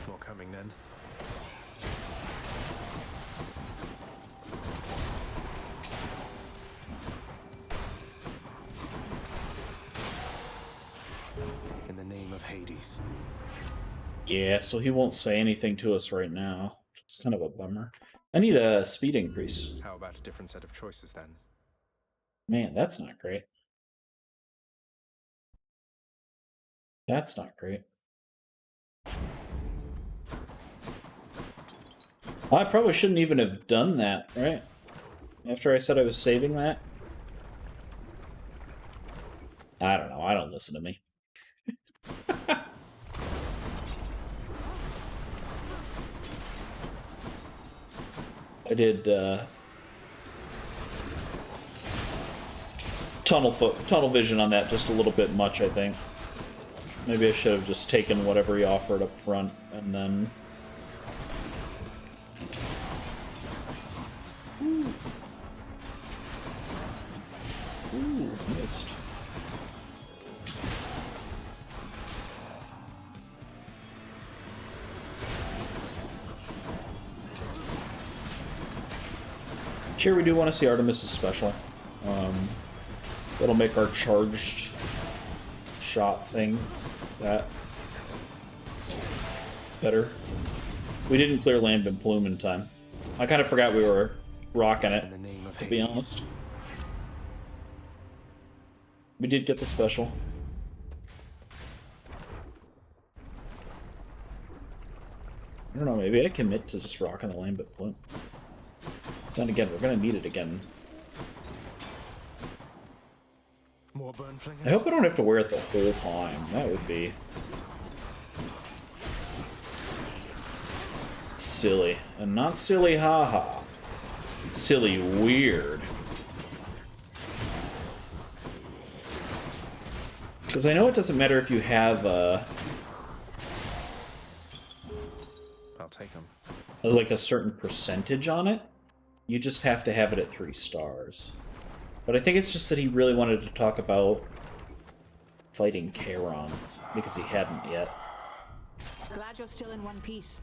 More coming then. In the name of Hades. Yeah, so he won't say anything to us right now. It's kind of a bummer. I need a speed increase. How about a different set of choices then? Man, that's not great. That's not great. I probably shouldn't even have done that, right? After I said I was saving that? I don't know. I don't listen to me. I did tunnel vision on that just a little bit much, I think. Maybe I should have just taken whatever he offered up front and then... Ooh, missed. Here we do want to see Artemis' special. That'll make our charged shot thing that better. We didn't clear Lambent Plume in time. I kind of forgot we were rocking it, to be honest. We did get the special. I don't know, maybe I commit to just rocking the Lambent Plume. Then again, we're gonna need it again. More burn flingers? I hope I don't have to wear it the whole time. That would be... silly. And not silly haha. Silly weird. Because I know it doesn't matter if you have I'll take them. like a certain percentage on it. You just have to have it at 3 stars. But I think it's just that he really wanted to talk about fighting Charon, because he hadn't yet. Glad you're still in one piece.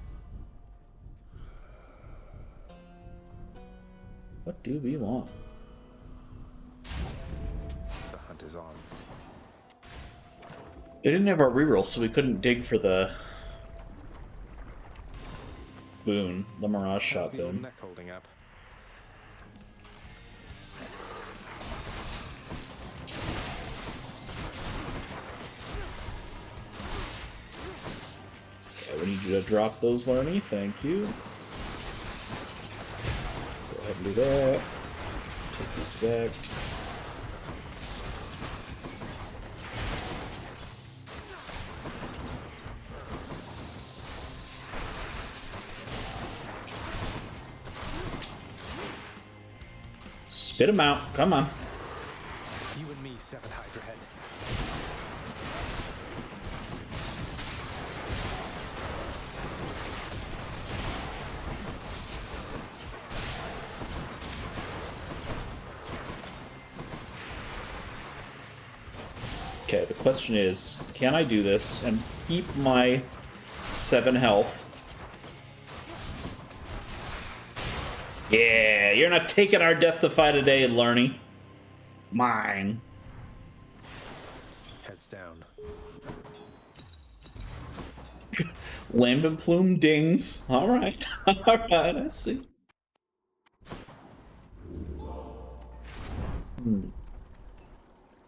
What do we want? The hunt is on. They didn't have our reroll, so we couldn't dig for the boon, the Mirage Shot The old boon. neck holding up. Okay, we need you to drop those, Larny. Thank you. Go ahead and do that. Take this back. Spit him out. Come on. You and me, Seven Hydra Head. Okay, the question is, can I do this and keep my 7 health Yeah, you're not taking our Death Defy today, Larny. Mine. Heads down. Lambent plume dings. Alright. Alright, I see.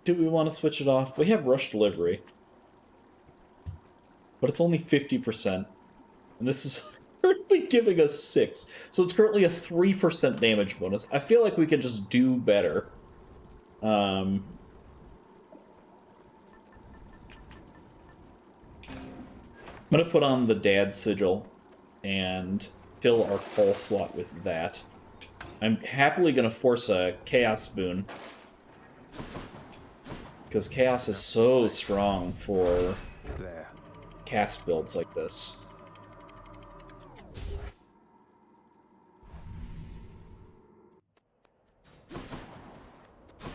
Do we want to switch it off? We have rush delivery. But it's only 50%. And this is currently giving us 6. So it's currently a 3% damage bonus. I feel like we could just do better. I'm going to put on the Dad Sigil and fill our call slot with that. I'm happily going to force a Chaos Boon. Because Chaos is so strong for cast builds like this.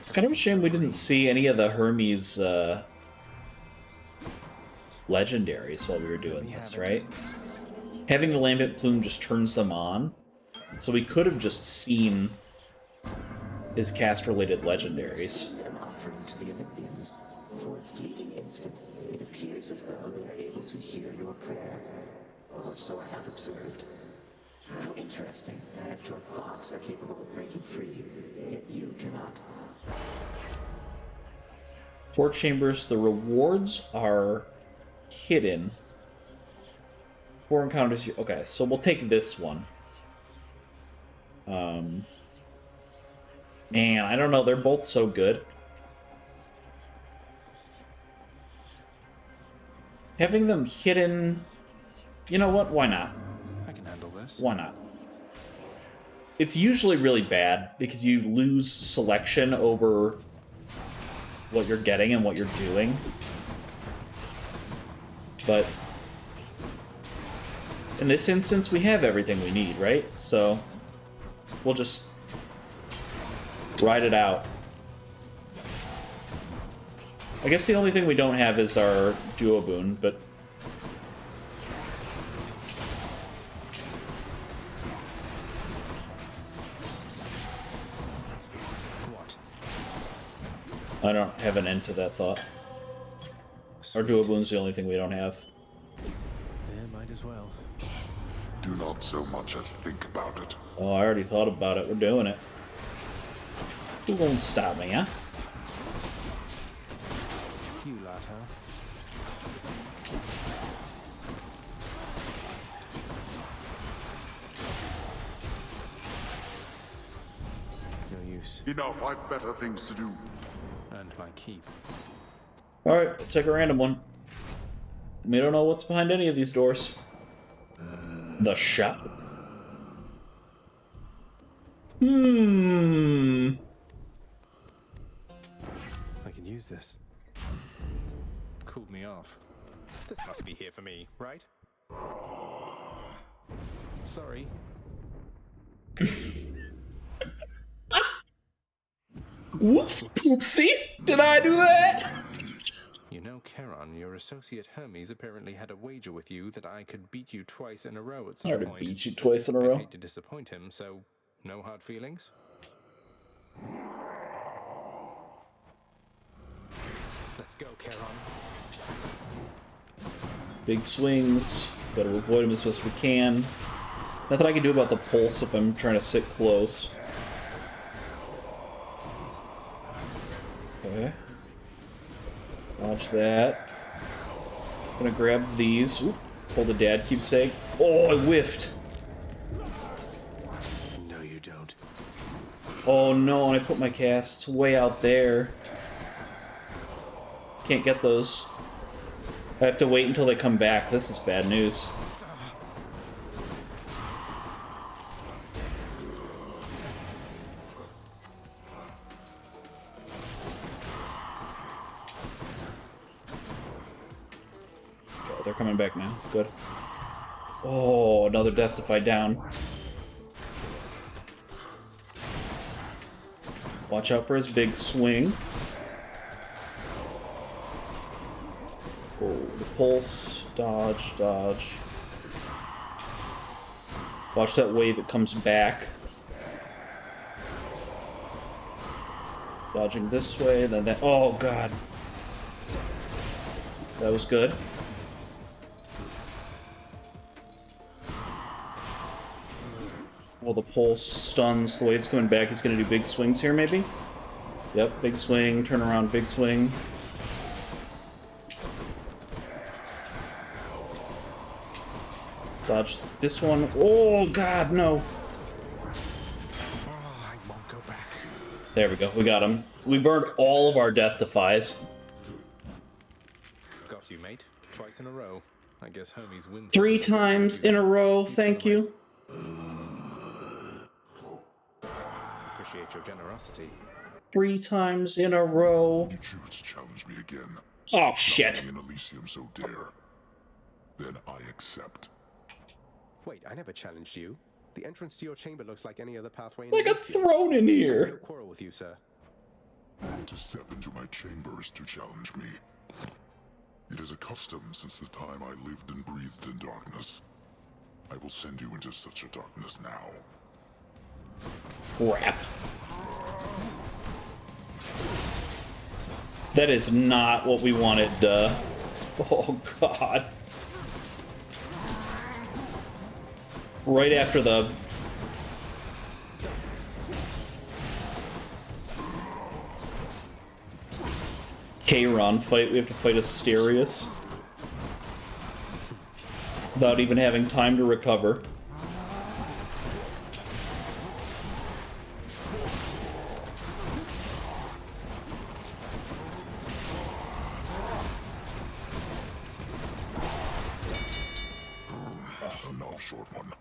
It's kind of a shame we didn't see any of the Hermes legendaries while we were doing this, right? Having the Lambent Plume just turns them on, so we could have just seen his cast-related legendaries. An offering to the Olympians. For a fleeting instant, it appears as though they are able to hear your prayer. Or so I have observed. How interesting that your thoughts are capable of breaking free, yet you cannot. 4 chambers, the rewards are hidden. 4 encounters. Okay, so we'll take this one. Man, I don't know. They're both so good. Having them hidden... You know what? Why not? I can handle this. Why not? It's usually really bad because you lose selection over what you're getting and what you're doing. But in this instance, we have everything we need, right? So we'll just ride it out. I guess the only thing we don't have is our Duo Boon, but... What? I don't have an end to that thought. Our Duo Boon's the only thing we don't have. Yeah, might as well. Do not so much as think about it. Oh, I already thought about it. We're doing it. Who won't stop me, huh? You lot, huh? No use. Enough, I've better things to do. And my keep. Alright, we'll take a random one. We don't know what's behind any of these doors. The shop. I can use this. Cooled me off. This must be here for me, right? Sorry. Whoops, poopsie! Did I do that? You know, Charon, your associate Hermes apparently had a wager with you that I could beat you twice in a row at some I already point. beat you twice in a I'd row. hate to disappoint him, so no hard feelings? Let's go, Charon. Big swings. Gotta avoid them as best we can. Nothing I can do about the pulse if I'm trying to sit close. Okay. Watch that. Gonna grab these. Oop, pull the dad keepsake. Oh, I whiffed. No, you don't. Oh no, and I put my casts way out there. Can't get those. I have to wait until they come back. This is bad news. Okay, they're coming back now. Good. Oh, another Death Defy down. Watch out for his big swing. Oh, the pulse. Dodge, dodge. Watch that wave, it comes back. Dodging this way, then that. Oh, God. That was good. Well, the pole stuns. The wave's coming back. He's going to do big swings here, maybe? Yep, big swing, turn around, big swing. Dodge this one. Oh, God, no. I won't go back. There we go. We got him. We burned all of our death defies. Got you, mate. Twice in a row. I guess homies win. 3 times in a row. Thank you. Appreciate your generosity. 3 times in a row. You choose to challenge me again. Oh, shit. In Elysium so dare. Then I accept. Wait, I never challenged you. The entrance to your chamber looks like any other pathway in Like a Elysium. throne in No here. quarrel with you, sir. To step into my chamber is to challenge me. It is a custom since the time I lived and breathed in darkness. I will send you into such a darkness now. Crap. That is not what we wanted, oh, God. Right after the... K-Ron fight, we have to fight Asterius. Without even having time to recover. Enough, short one.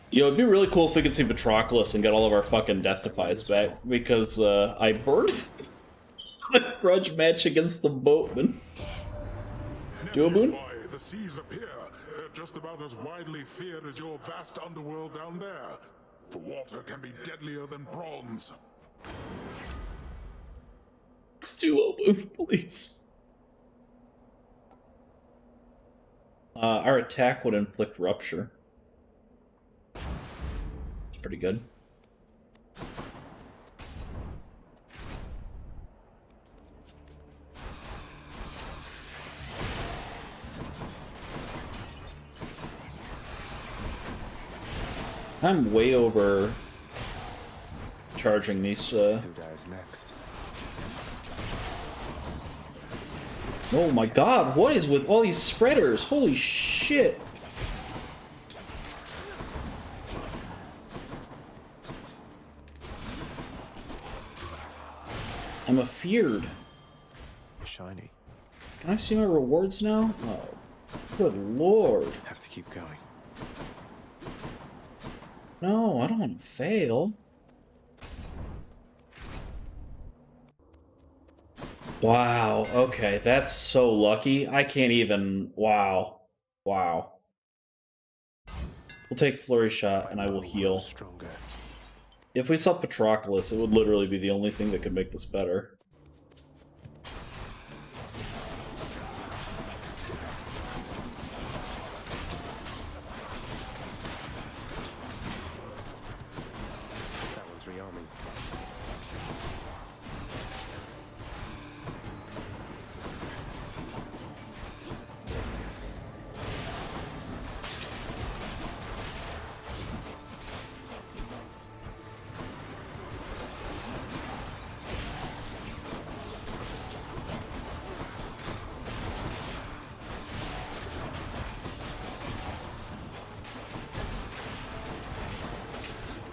Yo, it'd be really cool if we could see Patroclus and get all of our fucking death defies back, because I burned the grudge match against the boatman. Boon? Boy, the seas up here, they're just about as widely feared as your vast underworld down there. For water can be deadlier than bronze. Boon, please. Our attack would inflict rupture. It's pretty good. I'm way over charging these. Who dies next? Oh my God! What is with all these spreaders? Holy shit! I'm afeared. Shiny. Can I see my rewards now? Oh, good lord! Have to keep going. No, I don't want to fail. Wow, okay, that's so lucky. I can't even... Wow. Wow. We'll take Flurry Shot, and I will heal. Stronger. If we saw Patroclus, it would literally be the only thing that could make this better. That one's rearming. Darkness.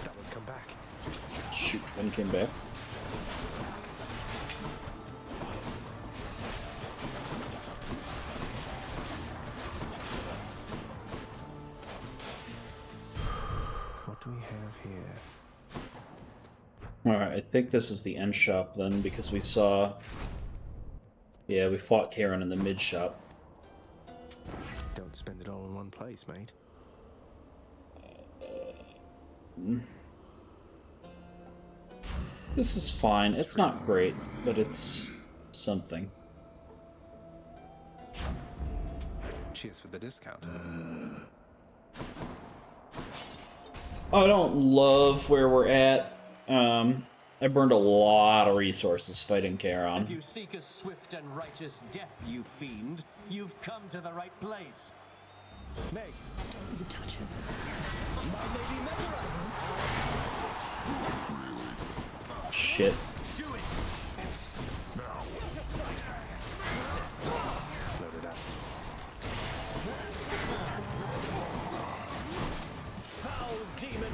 That one's come back. Shoot, one came back. What do we have here? Alright, I think this is the end shop then, because we saw... Yeah, we fought Karen in the mid shop. Don't spend it all in one place, mate. This is fine. It's not great, but it's something. Cheers for the discount. I don't love where we're at. I burned a lot of resources fighting If Charon. you seek a swift and righteous death, you fiend, you've come to the right place. Meg! Don't you touch him. My Lady Megara! Shit. Do it! Load it up. Foul demon!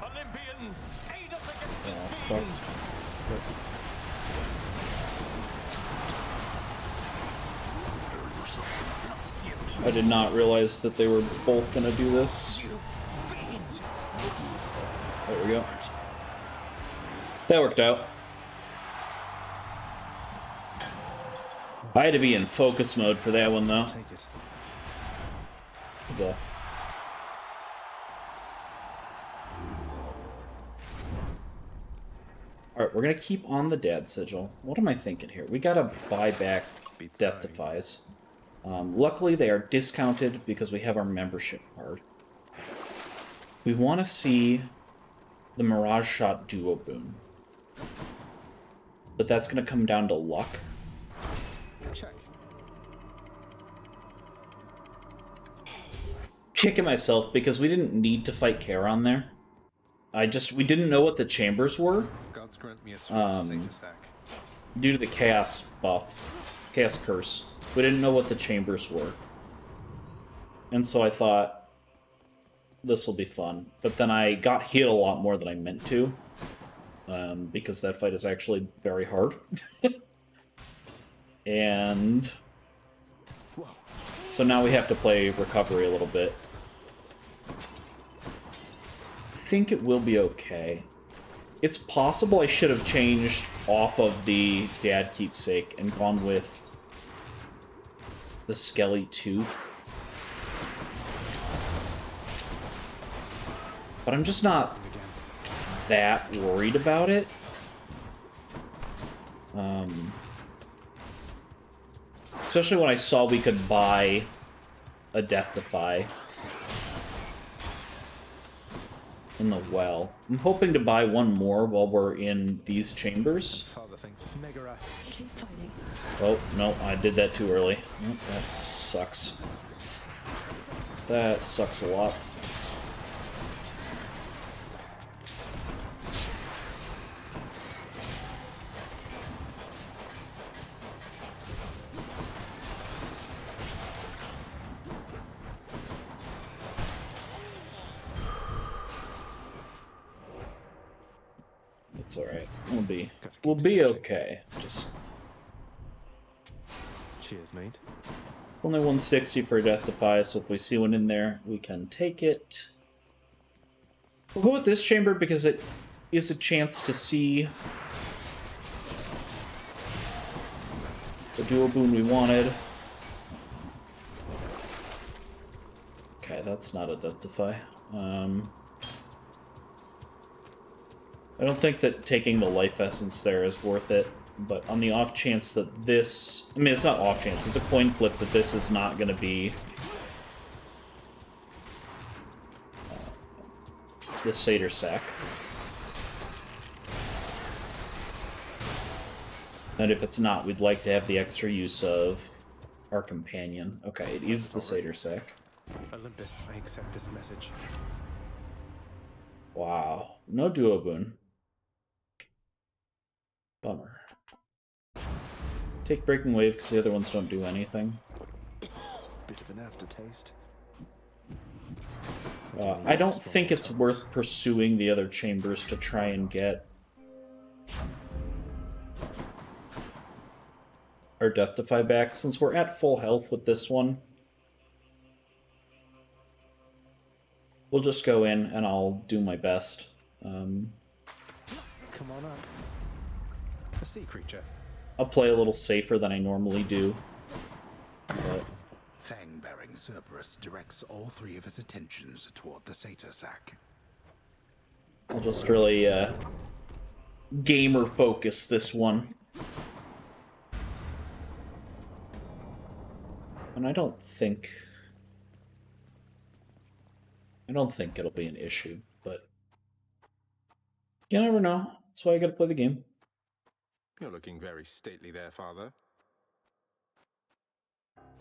Olympians, aid us against this Fuck. fiend! I did not realize that they were both gonna do this. There we go. That worked out. I had to be in focus mode for that one, though. Take it. The... Alright, we're gonna keep on the dad sigil. What am I thinking here? We gotta buy back Death Defies. Luckily, they are discounted because we have our membership card. We want to see the Mirage Shot Duo Boon. But that's going to come down to luck. Check. Kicking myself because we didn't need to fight Charon there. We didn't know what the chambers were. Gods grant me a swift Satyr sack. Due to the Chaos buff. Chaos Curse. We didn't know what the chambers were. And so I thought, this will be fun. But then I got hit a lot more than I meant to. Because that fight is actually very hard. And... so now we have to play recovery a little bit. I think it will be okay. It's possible I should have changed off of the Dad Keepsake and gone with the Skelly Tooth. But I'm just not that worried about it. Especially when I saw we could buy a Death Defy in the well. I'm hoping to buy one more while we're in these chambers. Father thinks Megara. Keep fighting. Oh, no, I did that too early. Oh, that sucks. That sucks a lot. It's alright. We'll be okay. Just cheers, mate. Only 160 for a Death Defy, so if we see one in there, we can take it. We'll go with this chamber because it is a chance to see the dual boon we wanted. Okay, that's not a Death Defy. I don't think that taking the life essence there is worth it, but on the off chance that this... I mean, it's not off chance, it's a coin flip that this is not going to be the Satyr Sack. And if it's not, we'd like to have the extra use of our companion. Okay, it is the Satyr Sack. Olympus, I accept this message. Wow. No Duo Boon. Bummer. Take Breaking Wave because the other ones don't do anything. Bit of an aftertaste. I don't think it's worth pursuing the other chambers to try and get our Death Defy back, since we're at full health with this one. We'll just go in and I'll do my best. Come on up. A sea creature. I'll play a little safer than I normally do. But Fang-bearing Cerberus directs all three of its attentions toward the Satyr Sack. I'll just really gamer focus this one. And I don't think it'll be an issue, but You never know. That's why you gotta play the game. You're looking very stately there, Father.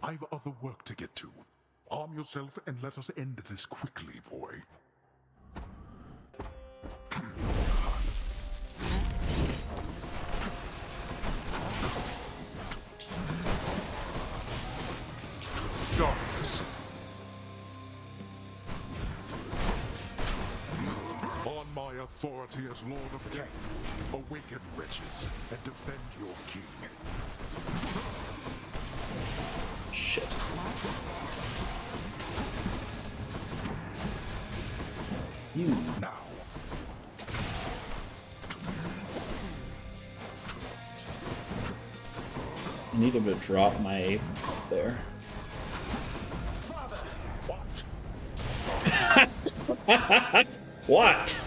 I've other work to get to. Arm yourself and let us end this quickly, boy. Darkness. On my authority as Lord of Death, awaken wretches and defend your king. Shit. You now. I need him to drop my ape there. Father, what? What?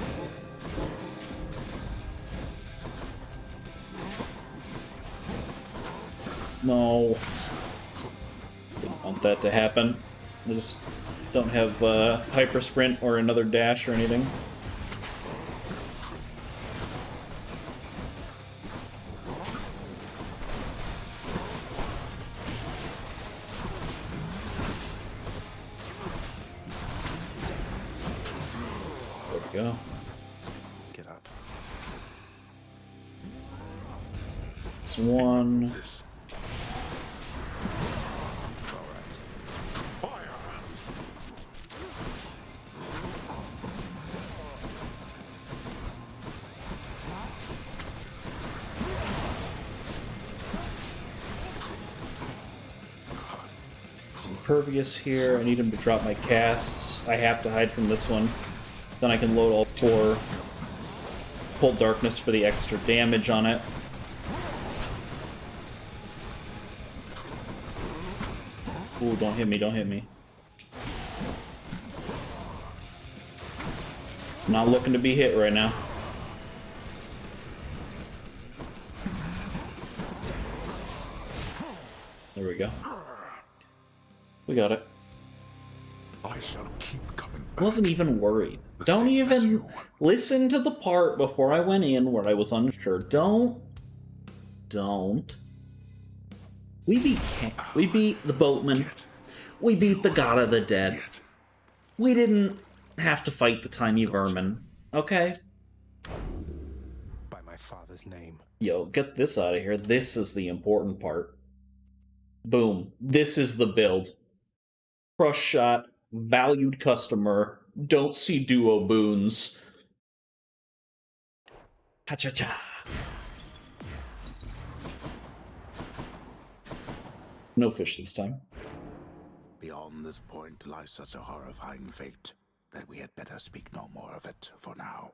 No. Didn't want that to happen. I just don't have hyper sprint or another dash or anything. There we go. Get up. It's one. Impervious here. I need him to drop my casts. I have to hide from this one. Then I can load all 4. Pull darkness for the extra damage on it. Ooh, don't hit me, don't hit me. I'm not looking to be hit right now. There we go. We got it. I shall keep coming back. Wasn't even worried. Don't even listen to the part before I went in where I was unsure. Don't. We beat the boatman. We beat the god of the dead. We didn't have to fight the tiny vermin. Okay? By my father's name. Yo, get this out of here. This is the important part. Boom. This is the build. Crush shot, valued customer, don't see duo boons. Ha-cha-cha. No fish this time. Beyond this point lies such a horrifying fate that we had better speak no more of it for now.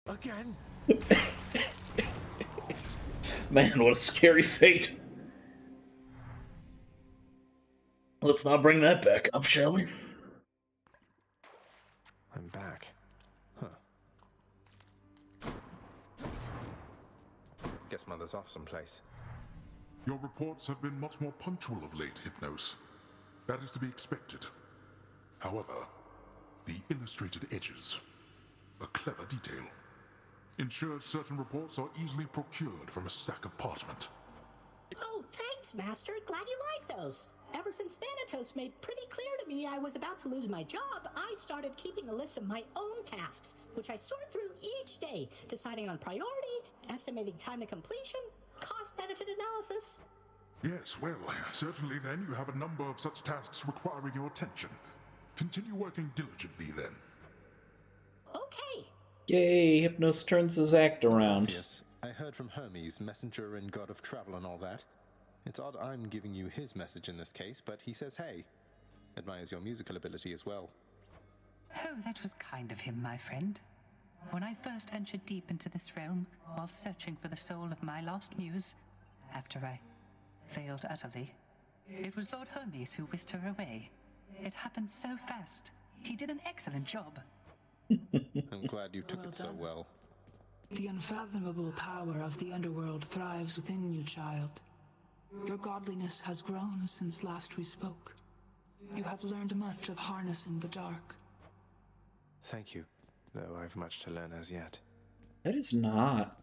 Again? Man, what a scary fate. Let's not bring that back up, shall we? I'm back. Huh. Guess Mother's off someplace. Your reports have been much more punctual of late, Hypnos. That is to be expected. However, the illustrated edges, a clever detail, ensures certain reports are easily procured from a stack of parchment. Oh, thanks, Master. Glad you like those. Ever since Thanatos made pretty clear to me I was about to lose my job, I started keeping a list of my own tasks, which I sort through each day, deciding on priority, estimating time to completion, cost-benefit analysis. Yes, well, certainly then you have a number of such tasks requiring your attention. Continue working diligently then. Okay. Yay, Hypnos turns his act around. Obvious. I heard from Hermes, messenger and god of travel and all that. It's odd I'm giving you his message in this case, but he says hey. Admires your musical ability as well. Oh, that was kind of him, my friend. When I first ventured deep into this realm, while searching for the soul of my lost muse, after I failed utterly, it was Lord Hermes who whisked her away. It happened so fast. He did an excellent job. I'm glad you took it so well. The unfathomable power of the underworld thrives within you, child. Your godliness has grown since last we spoke. You have learned much of harnessing the dark. Thank you. though I've much to learn as yet. That is not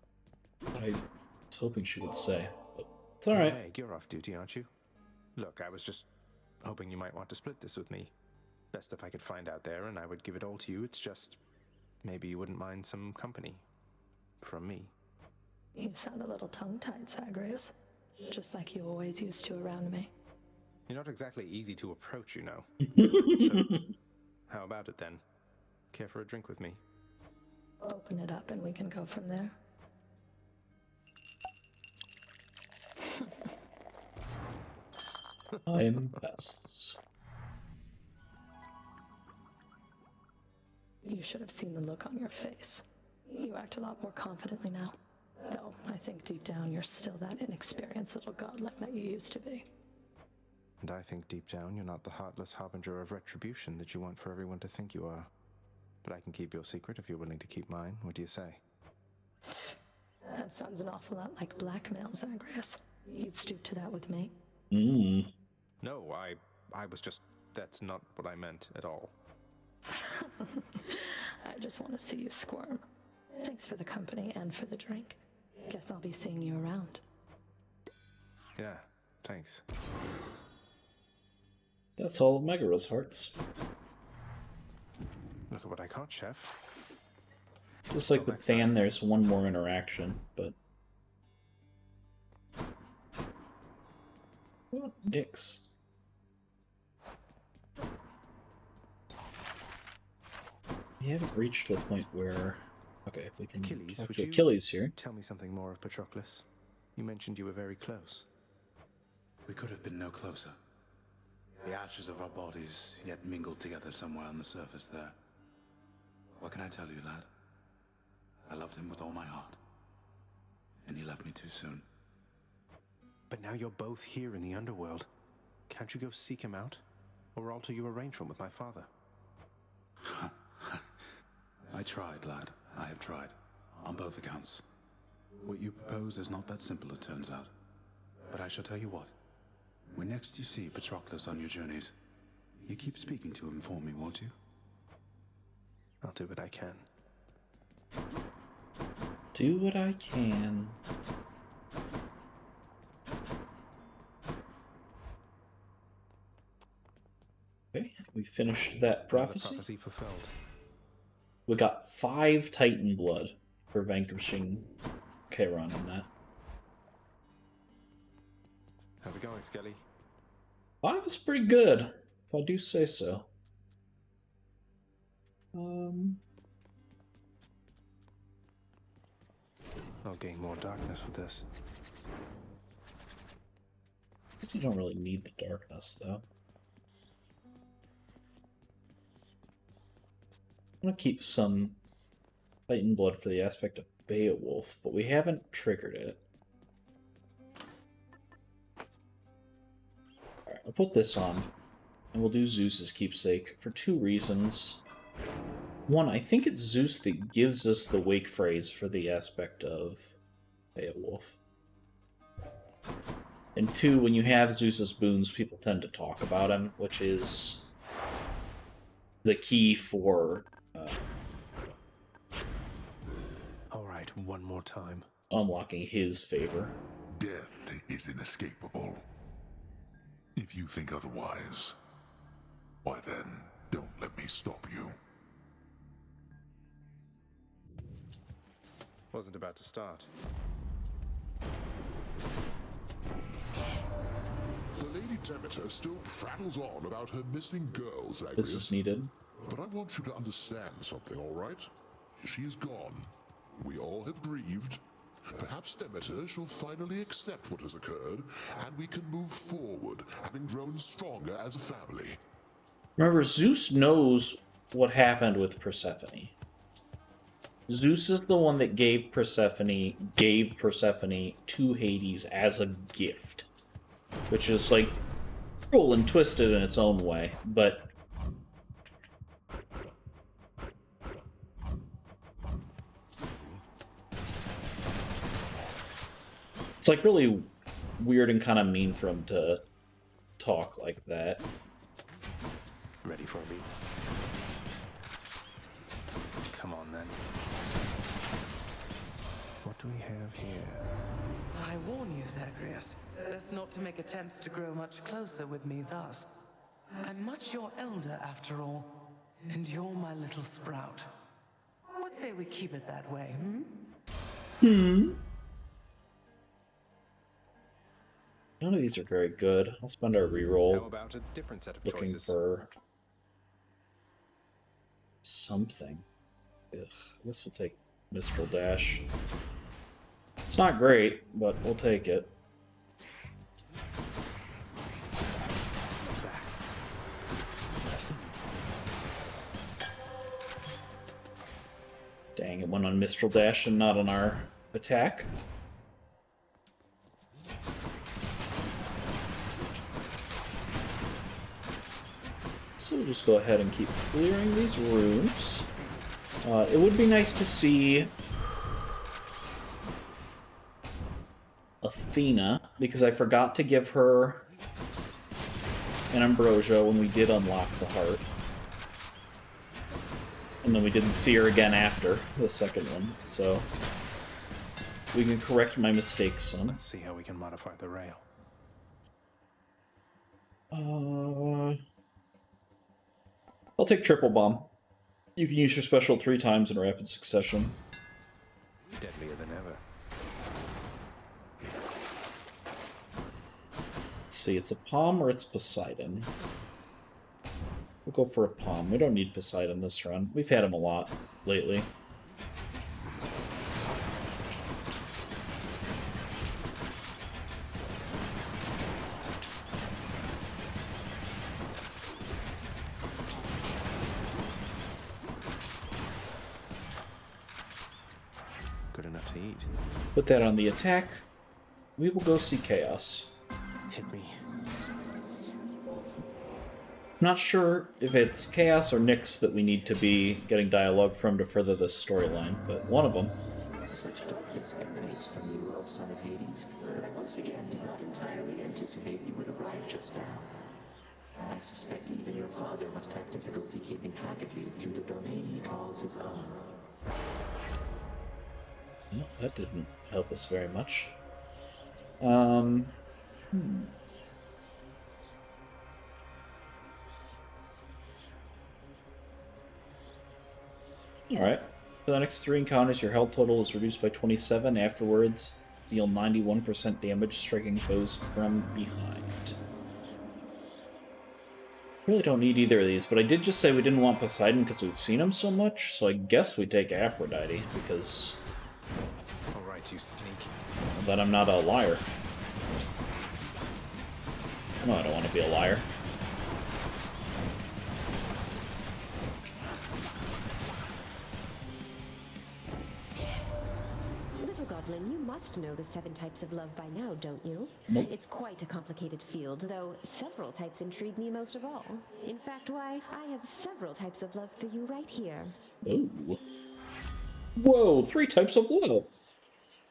what I was hoping she would say. But it's all Hey, right. Meg, you're off duty, aren't you? Look, I was just hoping you might want to split this with me. Best if I could find out there, and I would give it all to you. It's just, maybe you wouldn't mind some company. From me. You sound a little tongue-tied, Zagreus. Just like you always used to around me. You're not exactly easy to approach, you know. So, how about it then? Care for a drink with me? Open it up and we can go from there. Time passes. You should have seen the look on your face. You act a lot more confidently now. Though, I think deep down you're still that inexperienced little godling that you used to be. And I think deep down you're not the heartless harbinger of retribution that you want for everyone to think you are. But I can keep your secret if you're willing to keep mine. What do you say? That sounds an awful lot like blackmail, Zagreus. You'd stoop to that with me? No, I was just... That's not what I meant at all. I just want to see you squirm. Thanks for the company and for the drink. Guess I'll be seeing you around. Yeah, thanks. That's all of Megara's hearts. Look at what I caught, Chef. Just like with Than, there's one more interaction, but... What dicks? We haven't reached the point where... Okay, we can Achilles, talk would to you Achilles here. Tell me something more of Patroclus. You mentioned you were very close. We could have been no closer. The ashes of our bodies yet mingled together somewhere on the surface there. What can I tell you, lad? I loved him with all my heart. And he left me too soon. But now you're both here in the underworld. Can't you go seek him out? Or alter your arrangement with my father? I tried, lad. I have tried. On both accounts. What you propose is not that simple, it turns out. But I shall tell you what. When next you see Patroclus on your journeys, you keep speaking to him for me, won't you? I'll do what I can. Do what I can. Okay, we finished that prophecy. Prophecy fulfilled. We got 5 Titan blood for vanquishing Charon in that. How's it going, Skelly? 5 is pretty good, if I do say so. I'll gain more darkness with this. I guess you don't really need the darkness, though. I'm gonna keep some Titan blood for the aspect of Beowulf, but we haven't triggered it. Alright, I'll put this on, and we'll do Zeus's keepsake for 2 reasons. One, I think it's Zeus that gives us the wake phrase for the aspect of Beowulf. And 2, when you have Zeus's boons, people tend to talk about him, which is the key for Alright, one more time. Unlocking his favor. Death is inescapable. If you think otherwise, why then, don't let me stop you. Wasn't about to start. The Lady Demeter still prattles on about her missing girls, Zagreus. This is needed. But I want you to understand something, all right? She is gone. We all have grieved. Perhaps Demeter shall finally accept what has occurred, and we can move forward, having grown stronger as a family. Remember, Zeus knows what happened with Persephone. Zeus is the one that gave Persephone to Hades as a gift. Which is, like, cruel and twisted in its own way, but... It's, like, really weird and kind of mean for him to talk like that. Ready for me? Come on, then. What do we have here? I warn you, Zagreus, best not to make attempts to grow much closer with me thus. I'm much your elder, after all, and you're my little sprout. What say we keep it that way, None of these are very good. I'll spend our reroll. How about a different set of looking choices? for something. Ugh, I guess we'll take Mistral Dash. It's not great, but we'll take it. Dang, it went on Mistral Dash and not on our attack. So we'll just go ahead and keep clearing these rooms. It would be nice to see Athena, because I forgot to give her an Ambrosia when we did unlock the heart. And then we didn't see her again after the second one, so we can correct my mistakes, son. Let's see how we can modify the rail. I'll take Triple Bomb. You can use your special 3 times in rapid succession. Deadlier than ever. Let's see, it's a Palm or it's Poseidon. We'll go for a Palm. We don't need Poseidon this run. We've had him a lot lately. Good enough to eat. Put that on the attack. We will go see Chaos. Hit me. I'm not sure if it's Chaos or Nyx that we need to be getting dialogue from to further this storyline, but one of them. Such darkness emanates from you, O son of Hades, that I once again did not entirely anticipate you would arrive just now. I suspect even your father must have difficulty keeping track of you through the domain he calls his own. Well, that didn't help us very much. Alright. For the next 3 encounters, your health total is reduced by 27. Afterwards, deal 91% damage, striking foes from behind. Really don't need either of these, but I did just say we didn't want Poseidon because we've seen him so much, so I guess we take Aphrodite, because... Alright, you sneak. Then I'm not a liar. No, I don't want to be a liar. Little Godlin, you must know the 7 types of love by now, don't you? Nope. It's quite a complicated field, though several types intrigue me most of all. In fact, why, I have several types of love for you right here. Oh. Whoa, 3 types of love.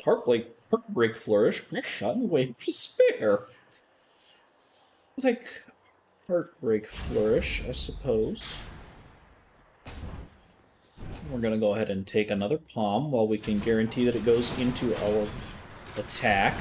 Heartbreak Flourish, Crush Shot, and Wave of Despair. I'll take Heartbreak Flourish, I suppose. We're going to go ahead and take another Palm while we can guarantee that it goes into our attack.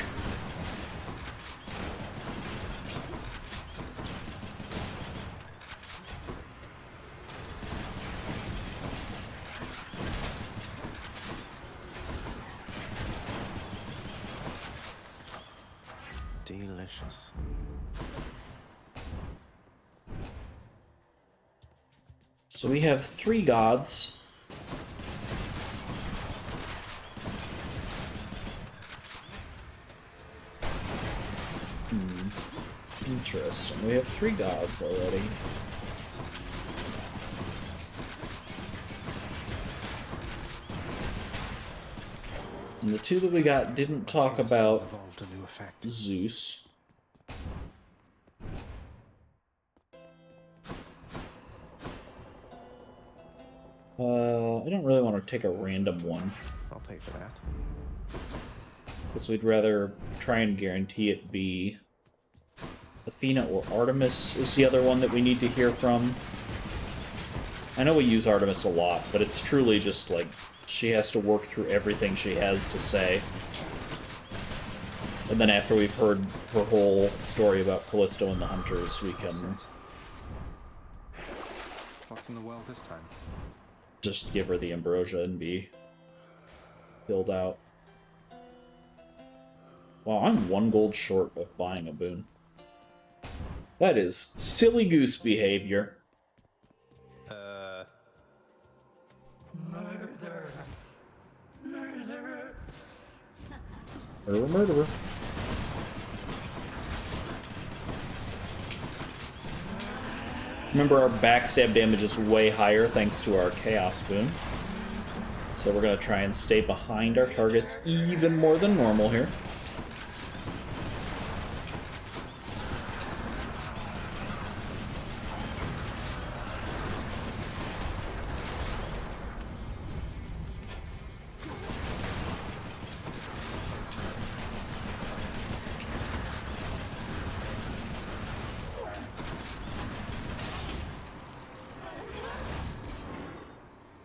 Delicious. So we have 3 gods. Interesting. We have 3 gods already. And the 2 that we got didn't talk about Zeus. I don't really want to take a random one. I'll pay for that. Because we'd rather try and guarantee it be Athena or Artemis is the other one that we need to hear from. I know we use Artemis a lot, but it's truly just like she has to work through everything she has to say. And then after we've heard her whole story about Callisto and the Hunters, we can What's in the well this time? just give her the ambrosia and be filled out. Wow, I'm 1 gold short of buying a boon. That is silly goose behavior. Murder. Murder. Murderer. Remember, our backstab damage is way higher thanks to our Chaos Boon. So we're going to try and stay behind our targets even more than normal here.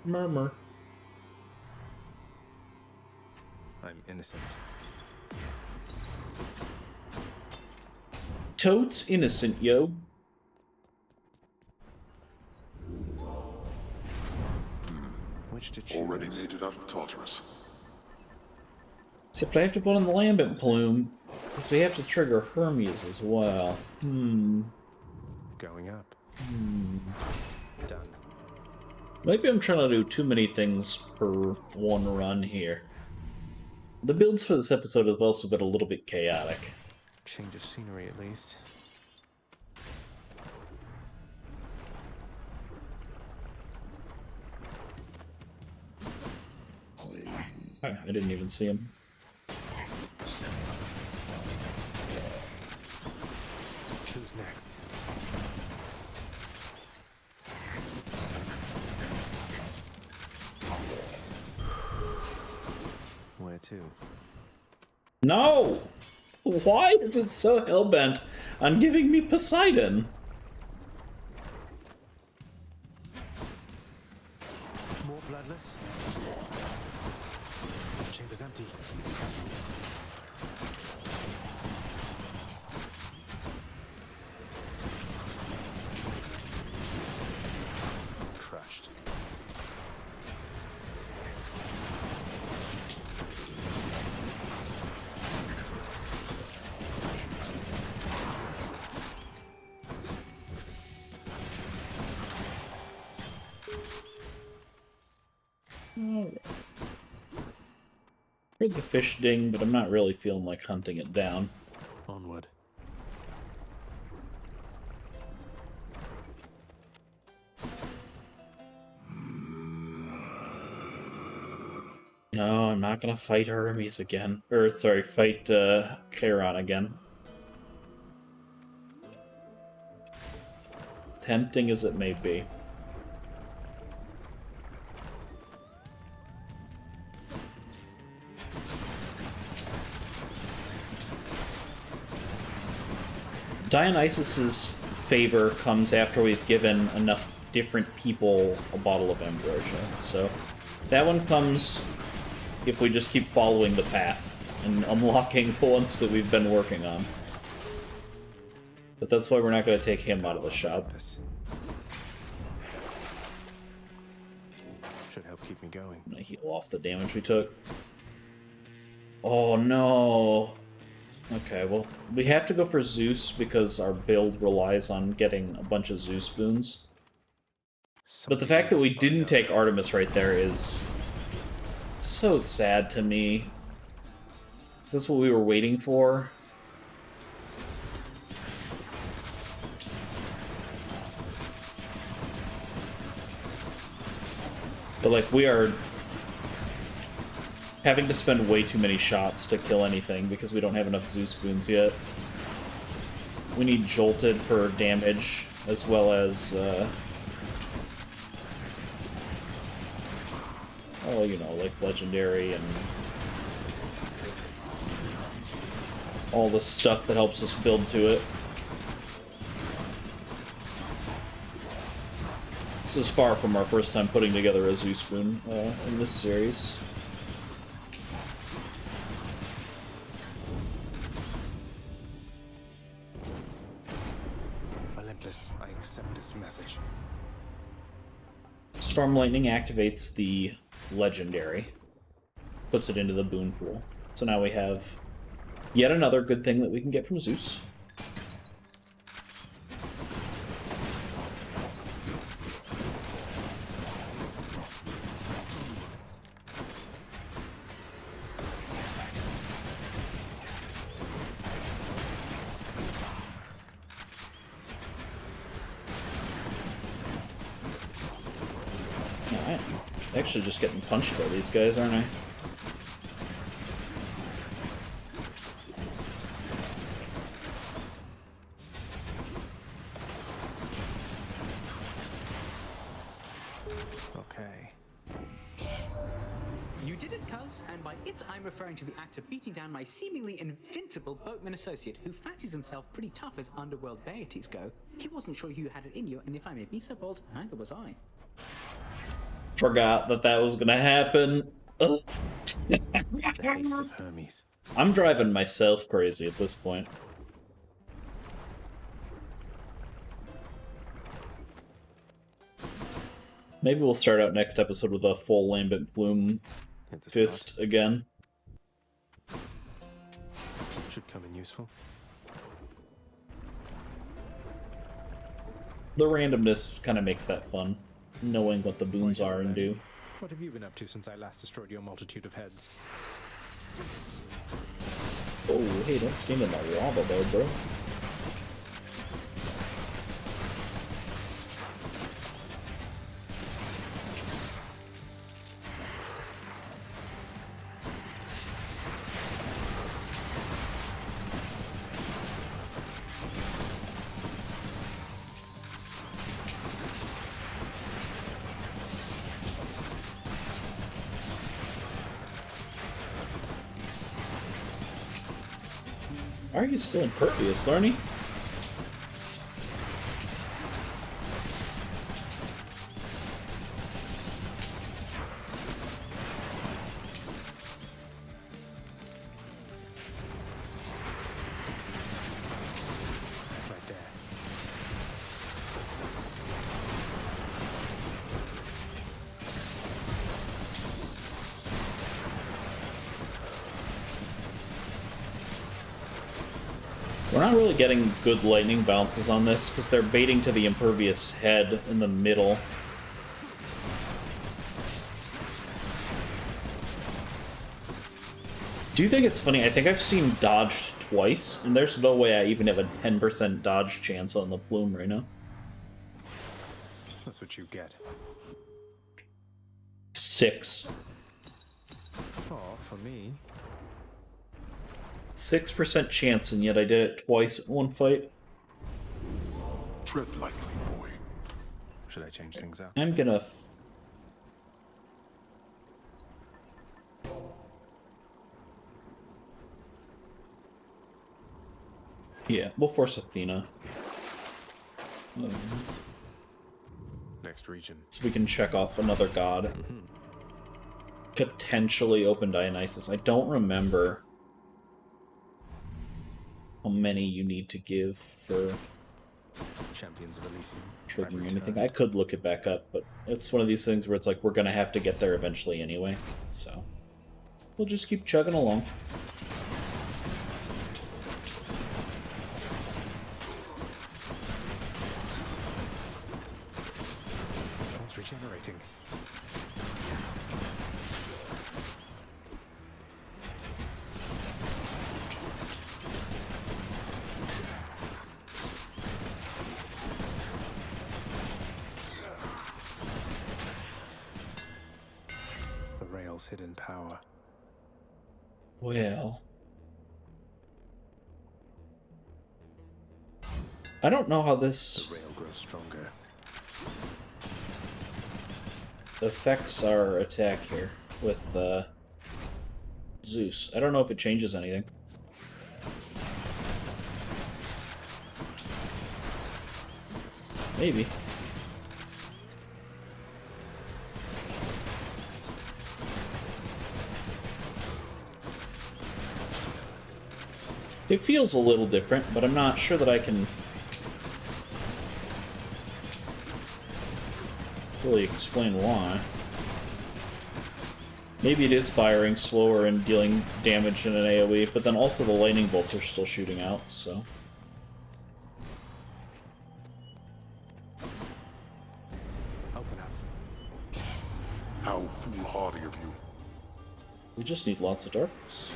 Murmur. I'm innocent. Toad's innocent, yo. Which to choose? Already made it out of Tartarus. Except I have to put on the Lambent Plume, because we have to trigger Hermes as well. Going up. Done. Maybe I'm trying to do too many things per one run here. The builds for this episode have also been a little bit chaotic. Change of scenery, at least. I didn't even see him. Who's next? Where to? No! Why is it so hellbent on giving me Poseidon? More bloodless? Chamber's empty. Crushed. Heard the fish ding, but I'm not really feeling like hunting it down. Onward. No, I'm not gonna fight Hermes again. Or, sorry, fight Charon again. Tempting as it may be. Dionysus's favor comes after we've given enough different people a bottle of ambrosia. So that one comes if we just keep following the path and unlocking the ones that we've been working on. But that's why we're not going to take him out of the shop. Should help keep me going. I'm going to heal off the damage we took. Oh no. Okay, well, we have to go for Zeus because our build relies on getting a bunch of Zeus boons. But the fact that we didn't take Artemis right there is so sad to me. Is this what we were waiting for? But, like, we are having to spend way too many shots to kill anything because we don't have enough Zeus boons yet. We need Jolted for damage, as well as, oh, you know, like Legendary and all the stuff that helps us build to it. This is far from our first time putting together a Zeus boon in this series. Olympus, I accept this message. Storm Lightning activates the legendary, puts it into the boon pool. So now we have yet another good thing that we can get from Zeus. Actually just getting punched by these guys, aren't I? Okay. You did it, cuz, and by it I'm referring to the act of beating down my seemingly invincible boatman associate who fancies himself pretty tough as underworld deities go. He wasn't sure you had it in you, and if I may be so bold, neither was I. Forgot that that was gonna happen. The haste of Hermes. I'm driving myself crazy at this point. Maybe we'll start out next episode with a full Lambent Plume fist again. Should come in useful. The randomness kind of makes that fun, knowing what the boons are and do. What have you been up to since I last destroyed your multitude of heads? Oh, hey, don't stand in the lava there, bro. Why are you still impervious, Larny? Right there. We're not really getting good lightning bounces on this, because they're baiting to the impervious head in the middle. Do you think it's funny? I think I've seen dodged twice, and there's no way I even have a 10% dodge chance on the plume right now. That's what you get. 6. Oh, for me. 6% chance, and yet I did it twice in one fight. Tread lightly, boy. Should I change things up? I'm gonna... Yeah, we'll force Athena. Next region. So we can check off another god. Potentially open Dionysus. I don't remember how many you need to give for Champions of Elysium. triggering anything. I could look it back up, but it's one of these things where it's like we're gonna have to get there eventually anyway. So we'll just keep chugging along. It's regenerating. The rail's hidden power. Well, I don't know how this The rail grows stronger. affects our attack here with Zeus. I don't know if it changes anything. Maybe. It feels a little different, but I'm not sure that I can really explain why. Maybe it is firing slower and dealing damage in an AoE, but then also the lightning bolts are still shooting out, so... Open up. How foolhardy of you. We just need lots of darkness.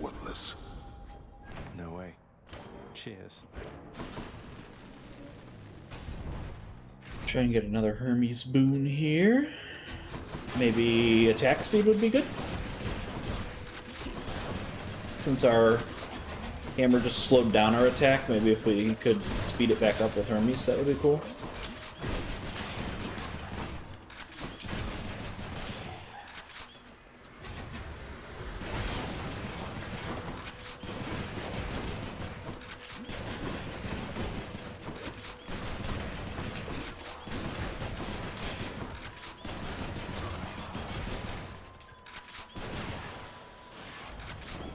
Worthless. No way. Cheers. Try and get another Hermes boon here. Maybe attack speed would be good. Since our hammer just slowed down our attack, maybe if we could speed it back up with Hermes, that would be cool.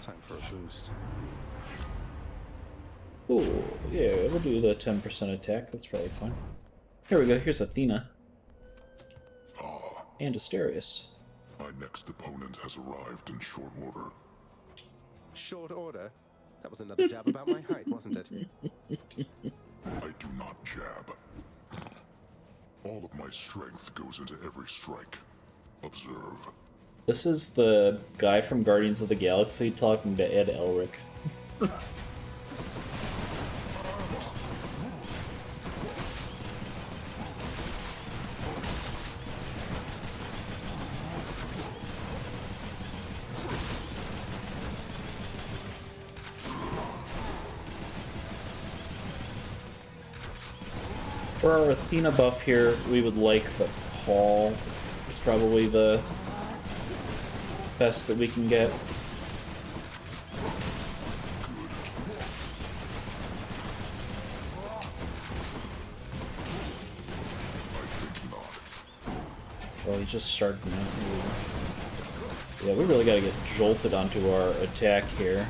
Time for a boost. Ooh, yeah, we'll do the 10% attack. That's probably fine. Here we go. Here's Athena. And Asterius. My next opponent has arrived in short order. Short order? That was another jab about my height, wasn't it? I do not jab. All of my strength goes into every strike. Observe. This is the guy from Guardians of the Galaxy talking to Ed Elric. For our Athena buff here, we would like the call. It's probably the best that we can get. Well, he's just starting now. Yeah, we really gotta get jolted onto our attack here.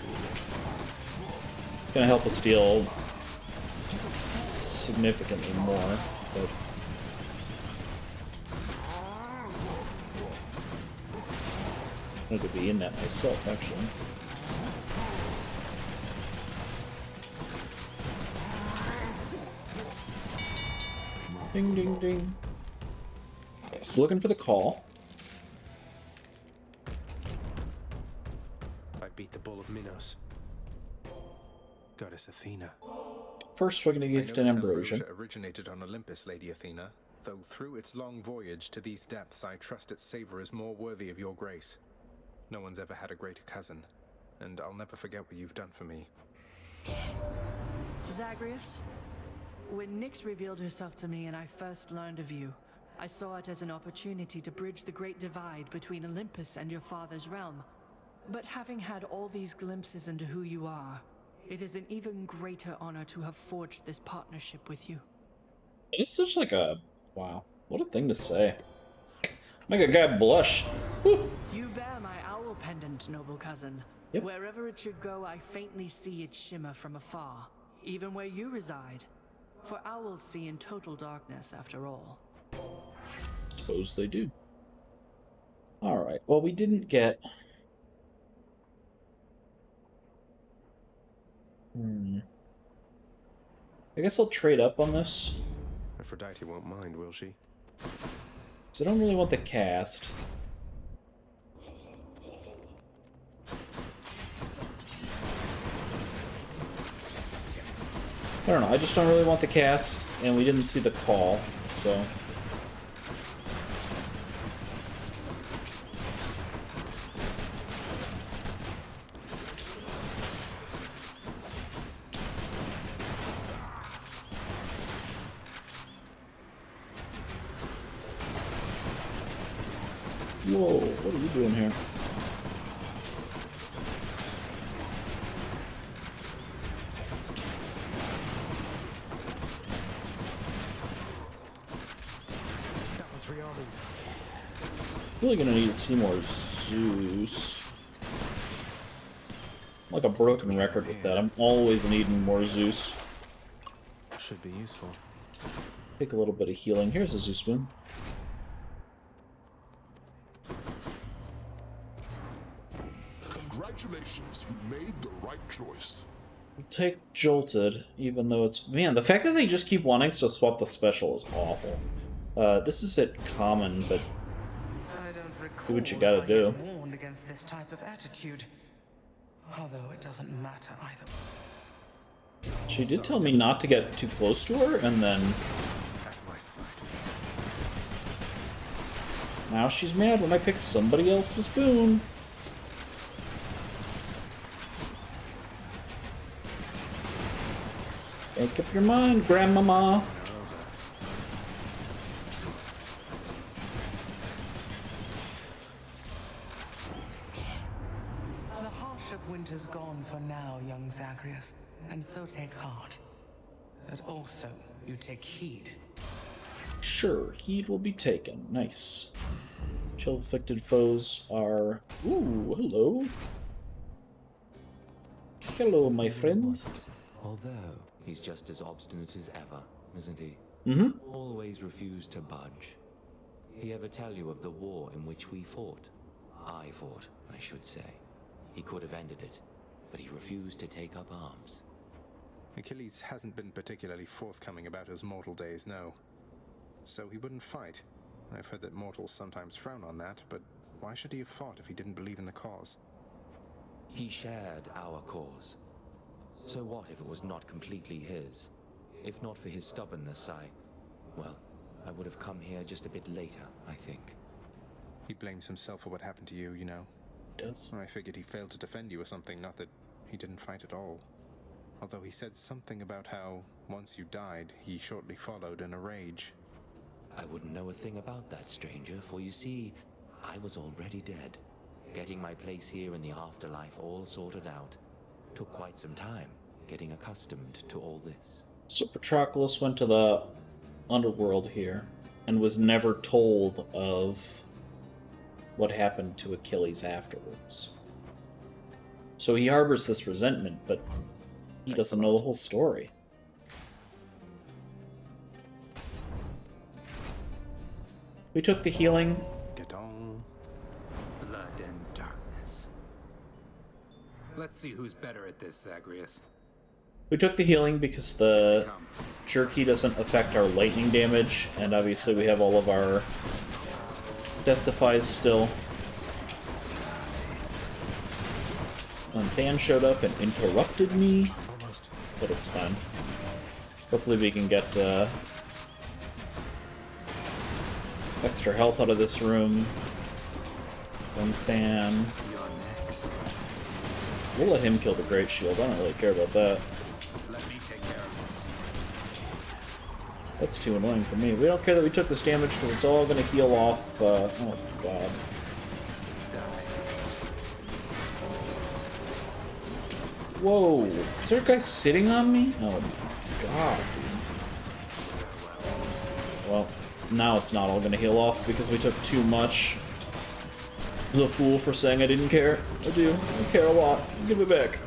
It's gonna help us deal significantly more, but... I could be in that myself, actually. Ding, ding, ding. So looking for the call. I beat the Bull of Minos. Goddess Athena. First, we're going to gift an ambrosia. Originated on Olympus, Lady Athena. Though through its long voyage to these depths, I trust its savor is more worthy of your grace. No one's ever had a greater cousin, and I'll never forget what you've done for me. Zagreus, when Nyx revealed herself to me and I first learned of you, I saw it as an opportunity to bridge the great divide between Olympus and your father's realm. But having had all these glimpses into who you are, it is an even greater honor to have forged this partnership with you. It's such like a... wow. What a thing to say. Make a guy blush. Whew. You bear my owl pendant, noble cousin. Yep. Wherever it should go, I faintly see it shimmer from afar, even where you reside. For owls see in total darkness, after all. Suppose they do. Alright, well, we didn't get... I guess I'll trade up on this. Aphrodite won't mind, will she? So I don't really want the cast. I don't know, I just don't really want the cast, and we didn't see the call, so... Whoa, what are you doing here? Really gonna need to see more Zeus. Like a broken record with that. I'm always needing more Zeus. Should be useful. Take a little bit of healing. Here's a Zeus spoon. Congratulations, you made the right choice. We'll take Jolted, even though it's... Man, the fact that they just keep wanting to swap the special is awful. This is at common, but... do what you gotta do. Warned against this type of attitude. Although it doesn't matter either. She did tell me not to get too close to her, and then... now she's mad when I pick somebody else's spoon. Make up your mind, Grandmama. The harsh of winter's gone for now, young Zagreus, and so take heart. But also, you take heed. Sure, heed will be taken. Nice. Chill-afflicted foes are... ooh, hello. Hello, my friend. Although, he's just as obstinate as ever, isn't he? Mm-hmm. Always refused to budge. He ever tell you of the war in which we fought? I fought, I should say. He could have ended it, but he refused to take up arms. Achilles hasn't been particularly forthcoming about his mortal days, no. So he wouldn't fight. I've heard that mortals sometimes frown on that, but why should he have fought if he didn't believe in the cause? He shared our cause. So what if it was not completely his? If not for his stubbornness, I would have come here just a bit later, I think. He blames himself for what happened to you, you know. Does. I figured he failed to defend you or something, not that he didn't fight at all. Although he said something about how, once you died, he shortly followed in a rage. I wouldn't know a thing about that, stranger, for you see, I was already dead. Getting my place here in the afterlife all sorted out. Took quite some time, getting accustomed to all this. So Patroclus went to the underworld here, and was never told of what happened to Achilles afterwards. So he harbors this resentment, but he doesn't know the whole story. We took the healing. Get on. Blood and darkness. Let's see who's better at this, Zagreus. We took the healing because the jerky doesn't affect our lightning damage, and obviously we have all of our death defies still. And Fan showed up and interrupted me, but it's fine. Hopefully we can get extra health out of this room. One Fan. We'll let him kill the Great Shield. I don't really care about that. Let me take care of this. That's too annoying for me. We don't care that we took this damage because it's all going to heal off. Oh god. Whoa! Is there a guy sitting on me? Oh my god, dude. Well, now it's not all going to heal off because we took too much. I'm a fool for saying I didn't care. I do. I care a lot. Give it back.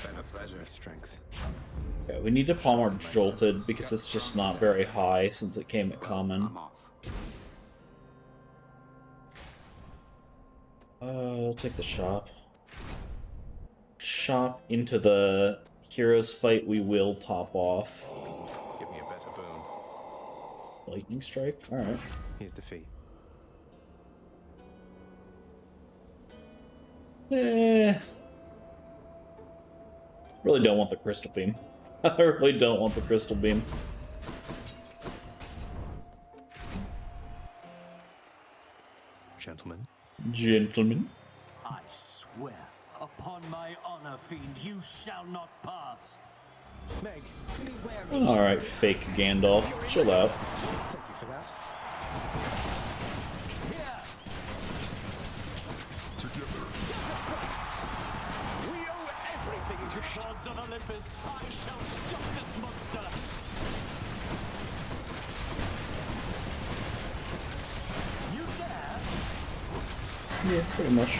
That's measure strength. Okay, we need to palm our Jolted because it's just not very high since it came at common. I'll take the shop. Shop into the heroes fight we will top off. Give me a better boon. Lightning strike? Alright. Here's the fee. Really don't want the crystal beam. I really don't want the crystal beam. Gentlemen. Gentlemen. I swear, upon my honor, fiend, you shall not pass. Meg, Alright, fake Gandalf. Chill out. Thank you for that. We owe everything to gods of Olympus. I shall stop this monster. Yeah, pretty much.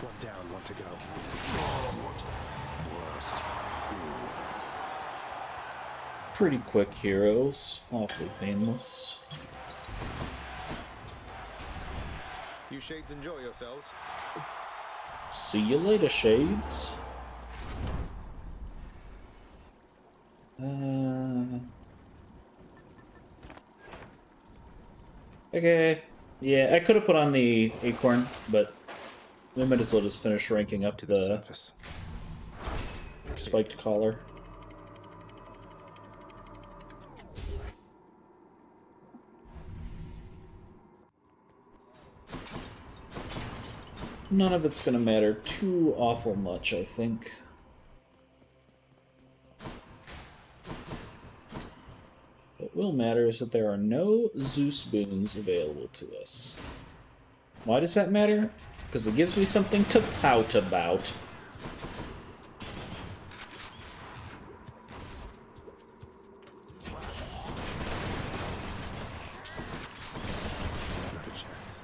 One down, one to go. Pretty quick heroes, awfully painless. You shades enjoy yourselves. See you later, Shades. Okay. Yeah, I could have put on the acorn, but we might as well just finish ranking up To the surface. spiked collar. None of it's gonna matter too awful much, I think. What will matter is that there are no Zeus boons available to us. Why does that matter? Because it gives me something to pout about. Not a chance.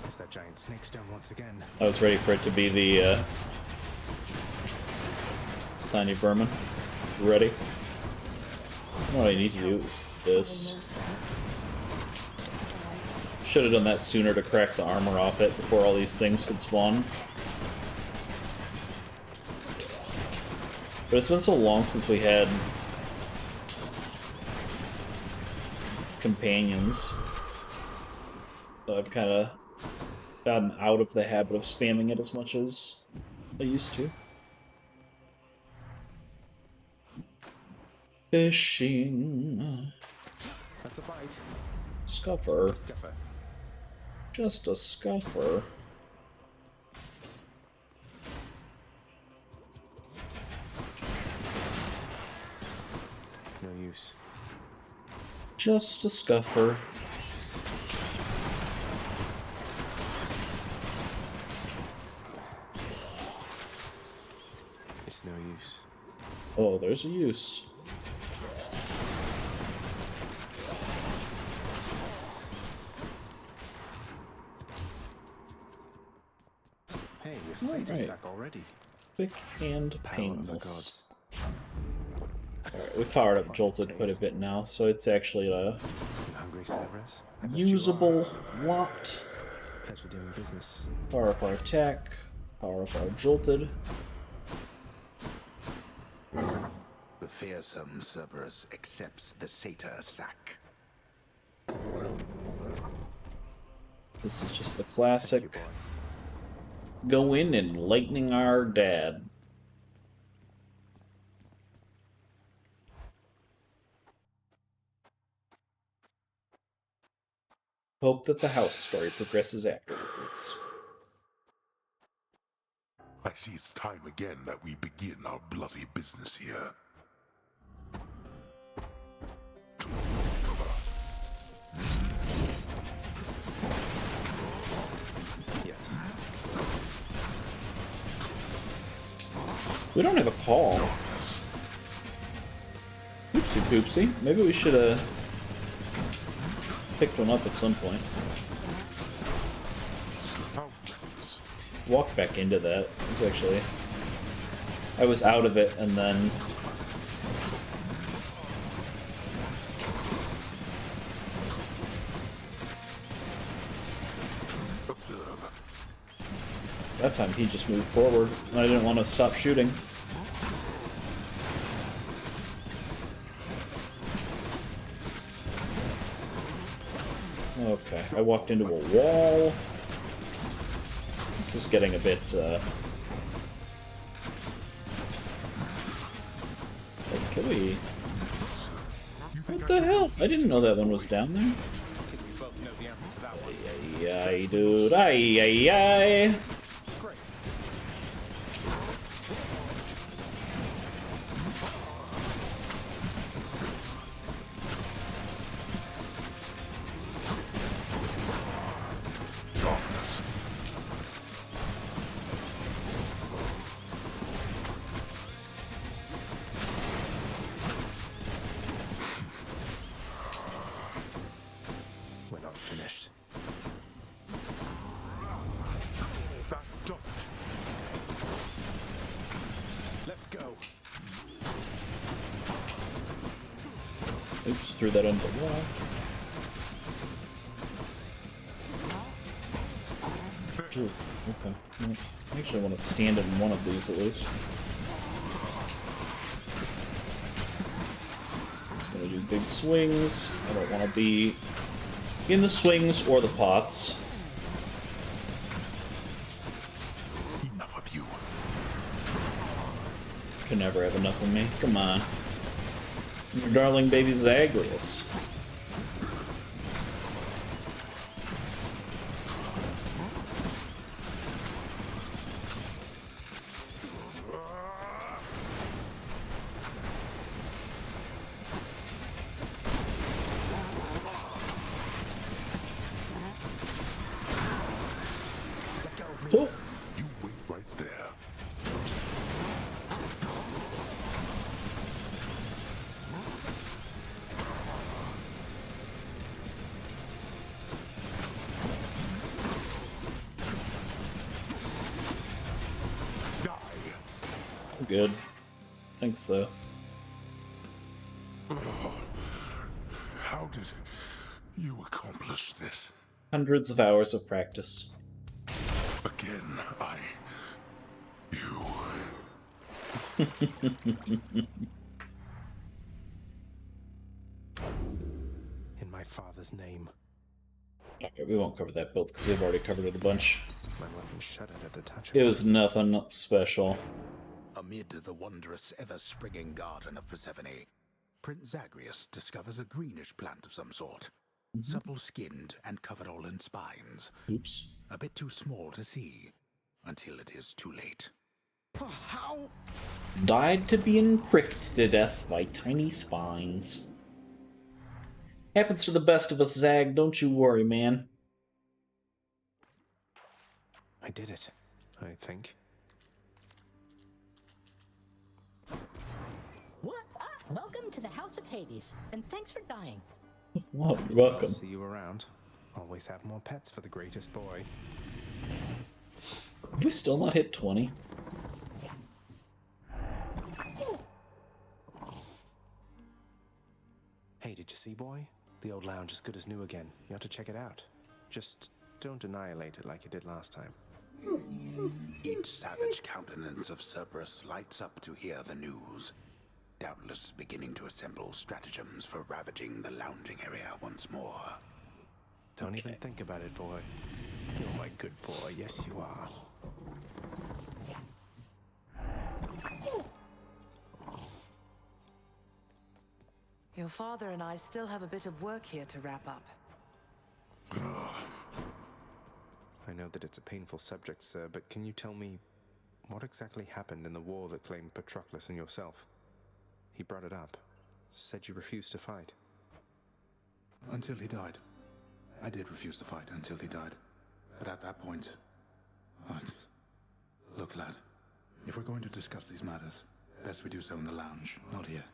It's that giant snake stone once again. I was ready for it to be the tiny vermin. Ready? What I need to do is this. Should have done that sooner to crack the armor off it before all these things could spawn. But it's been so long since we had companions that I've kind of gotten out of the habit of spamming it as much as I used to. Fishing. That's a bite. Scuffer. Scuffer. Just a scuffer. No use. Just a scuffer. It's no use. Oh, there's a use. Hey, you're Satan sack already. Quick and Power of the painless. gods. Alright, we've powered up Jolted quite a bit now, so it's actually a You hungry, Cerberus? I bet you usable are. lot. Pleasure doing business. Power up our attack, power up our Jolted. The fearsome Cerberus accepts the satyr sack. This is just the classic. Go in and lightning our dad. Hope that the house story progresses afterwards. I see it's time again that we begin our bloody business here. Yes. We don't have a call. Oopsie poopsie. Maybe we should have picked one up at some point. Walk back into that. It was actually... I was out of it and then... Observe. That time he just moved forward and I didn't want to stop shooting. Okay, I walked into a wall. Just getting a bit, can we... What the hell? I didn't know that one was down there. I think we both know the answer to that one. ay, dude. Ay, ay, ay. Great. Darkness. We're not finished. That does it. Let's go. Oops, threw that under the wall. Ooh, okay. Well, I actually want to stand in one of these at least. Just gonna do big swings. I don't want to be in the swings or the pots. Enough of you. Can never have enough of me. Come on. Your darling baby Zagreus. Oh. You wait right there. I'm good. Thanks, though. How did you accomplish this? Hundreds of hours of practice. Again, you. In my father's name. Okay, we won't cover that build because we've already covered it a bunch. My weapon shuddered at the touch of It was nothing special. Amid the wondrous, ever-springing garden of Persephone, Prince Zagreus discovers a greenish plant of some sort. Supple-skinned and covered all in spines. Oops. A bit too small to see, until it is too late. How? Died to being pricked to death by tiny spines. Happens to the best of us, Zag. Don't you worry, man. I did it, I think. What? Ah, welcome to the House of Hades, and thanks for dying. Well, you're welcome. I'll see you around. Always have more pets for the greatest boy. Have we still not hit 20? Hey, did you see, boy? The old lounge is good as new again. You ought to check it out. Just don't annihilate it like you did last time. Each savage countenance of Cerberus lights up to hear the news, doubtless beginning to assemble stratagems for ravaging the lounging area once more. Don't even think about it, boy. You're my good boy. Yes, you are. Your father and I still have a bit of work here to wrap up. I know that it's a painful subject, sir, but can you tell me what exactly happened in the war that claimed Patroclus and yourself? He brought it up. Said you refused to fight. Until he died. I did refuse to fight until he died. But at that point... Look, lad. If we're going to discuss these matters, best we do so in the lounge, not here.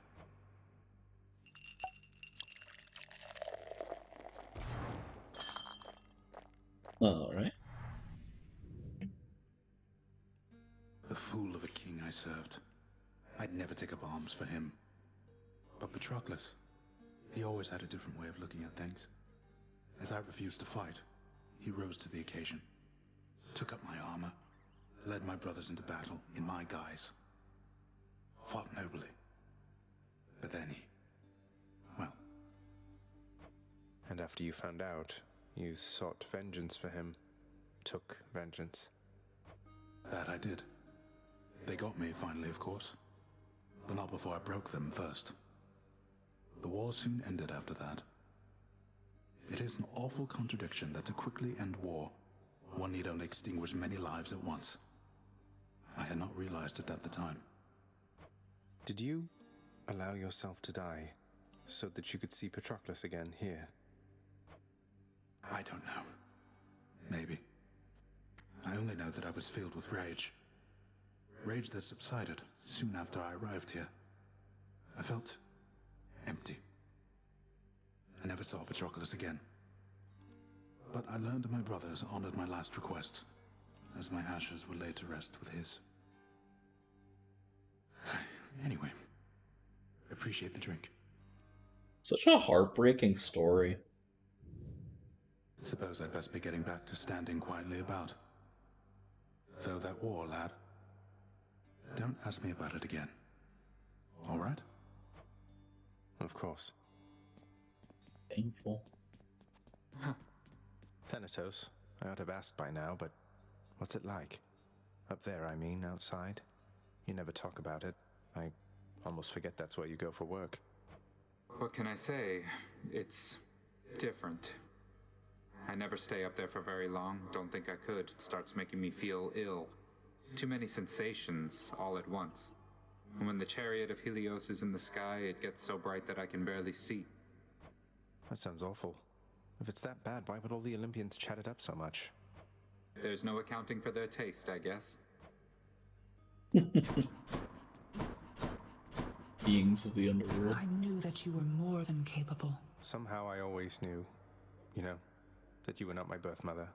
Alright. The fool of a king I served. I'd never take up arms for him. But Patroclus, he always had a different way of looking at things. As I refused to fight, he rose to the occasion, took up my armor, led my brothers into battle in my guise, fought nobly. But then he... well... And after you found out, you sought vengeance for him. Took vengeance. That I did. They got me finally, of course. But not before I broke them first. The war soon ended after that. It is an awful contradiction that to quickly end war, one need only extinguish many lives at once. I had not realized it at the time. Did you allow yourself to die so that you could see Patroclus again here? I don't know. Maybe. I only know that I was filled with rage. Rage that subsided soon after I arrived here. I felt empty. I never saw Patroclus again. But I learned my brothers honored my last request, as my ashes were laid to rest with his. Anyway, appreciate the drink. Such a heartbreaking story. Suppose I'd best be getting back to standing quietly about. Though that war, lad. Don't ask me about it again. All right? Of course. Painful. Thanatos, I ought to have asked by now, but what's it like? Up there, I mean, outside? You never talk about it. I almost forget that's where you go for work. What can I say? It's different. I never stay up there for very long. Don't think I could. It starts making me feel ill. Too many sensations all at once. And when the chariot of Helios is in the sky, it gets so bright that I can barely see. That sounds awful. If it's that bad, why would all the Olympians chat it up so much? There's no accounting for their taste, I guess. Beings of the underworld. I knew that you were more than capable. Somehow I always knew, you know, that you were not my birth mother.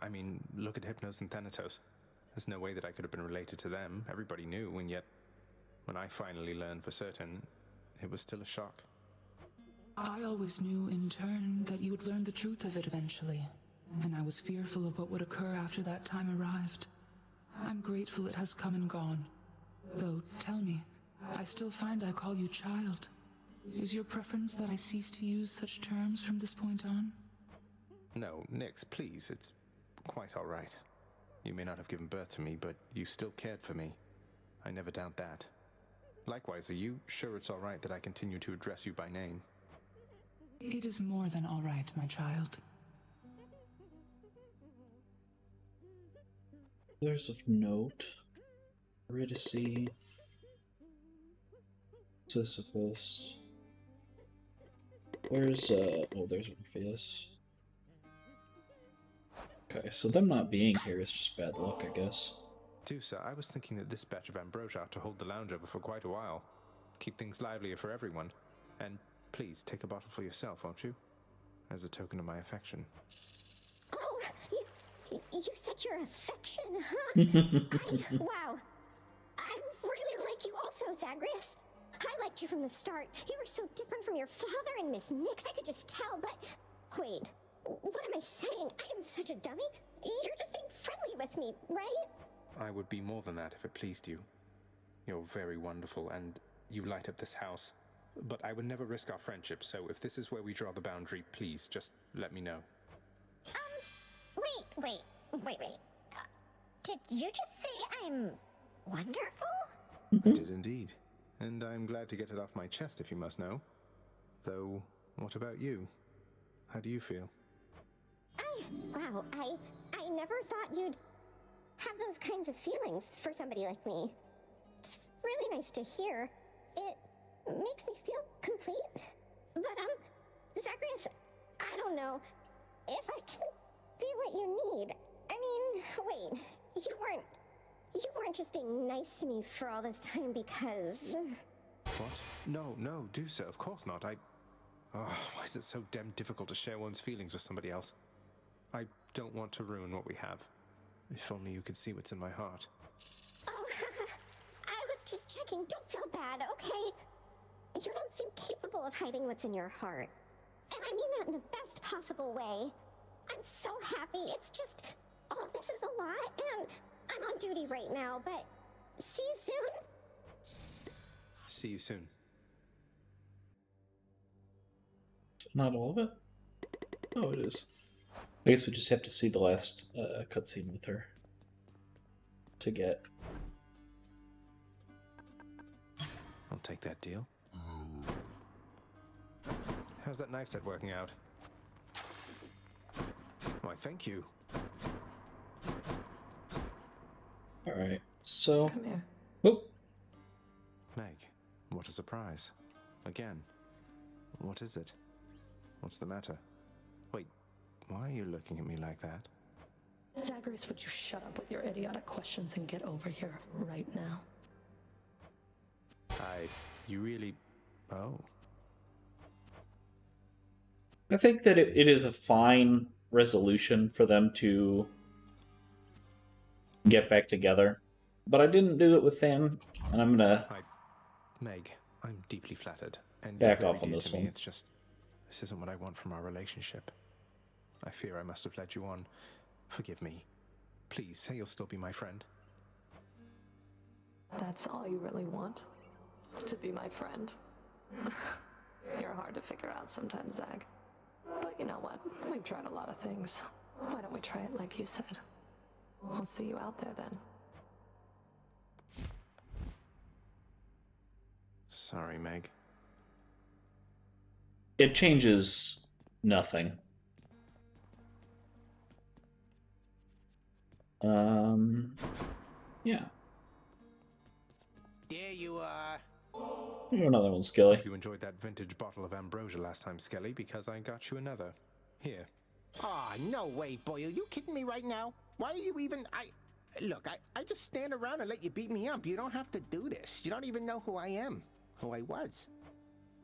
I mean, look at Hypnos and Thanatos. There's no way that I could have been related to them. Everybody knew, and yet, when I finally learned for certain, it was still a shock. I always knew, in turn, that you would learn the truth of it eventually, and I was fearful of what would occur after that time arrived. I'm grateful it has come and gone. Though, tell me, I still find I call you child. Is your preference that I cease to use such terms from this point on? No, Nix, please, it's quite all right. You may not have given birth to me, but you still cared for me. I never doubt that. Likewise, are you sure it's all right that I continue to address you by name? It is more than all right, my child. Letters of note. Eurydice. Sisyphus. Where's, oh, there's Orpheus. Okay, so them not being here is just bad luck, I guess. Dusa, I was thinking that this batch of ambrosia ought to hold the lounge over for quite a while. Keep things livelier for everyone. And please, take a bottle for yourself, won't you? As a token of my affection. Oh, you said your affection, huh? Wow. I really like you also, Zagreus. I liked you from the start. You were so different from your father and Miss Nix, I could just tell, but... Wait, what am I saying? I am such a dummy. You're just being friendly with me, right? I would be more than that if it pleased you. You're very wonderful, and you light up this house. But I would never risk our friendship, so if this is where we draw the boundary, please, just let me know. Wait. Did you just say I'm wonderful? I did indeed. And I'm glad to get it off my chest, if you must know. Though, what about you? How do you feel? Wow, I never thought you'd have those kinds of feelings for somebody like me. It's really nice to hear. It makes me feel complete. But, Zagreus, I don't know if I can be what you need. I mean, wait, you weren't just being nice to me for all this time because... What? No, do so, of course not. Oh, why is it so damn difficult to share one's feelings with somebody else? I don't want to ruin what we have. If only you could see what's in my heart. Oh, I was just checking. Don't feel bad, okay? You don't seem capable of hiding what's in your heart. And I mean that in the best possible way. I'm so happy. It's just, all this is a lot, and I'm on duty right now, but see you soon. See you soon. Not all of it? Oh, it is. I guess we just have to see the last cutscene with her to get. I'll take that deal. How's that knife set working out? Why, thank you. Alright, so... Come here. Oh! Meg, what a surprise. Again. What is it? What's the matter? Wait, why are you looking at me like that? Zagreus, would you shut up with your idiotic questions and get over here right now? You really... Oh. I think that it is a fine resolution for them to get back together. But I didn't do it with Than, and I'm gonna... Meg, I'm deeply flattered. And back you're very off on dear this to me. one. It's just... This isn't what I want from our relationship. I fear I must have led you on. Forgive me. Please, say you'll still be my friend. That's all you really want? To be my friend? You're hard to figure out sometimes, Zag. But you know what? We've tried a lot of things. Why don't we try it like you said? I'll see you out there then. Sorry, Meg. It changes nothing. Yeah. There you are. Another one, Skelly. Hope you enjoyed that vintage bottle of ambrosia last time, Skelly, because I got you another. Here. Aw, no way, boy. Are you kidding me right now? Why are you even... Look, I just stand around and let you beat me up. You don't have to do this. You don't even know who I am. Who I was.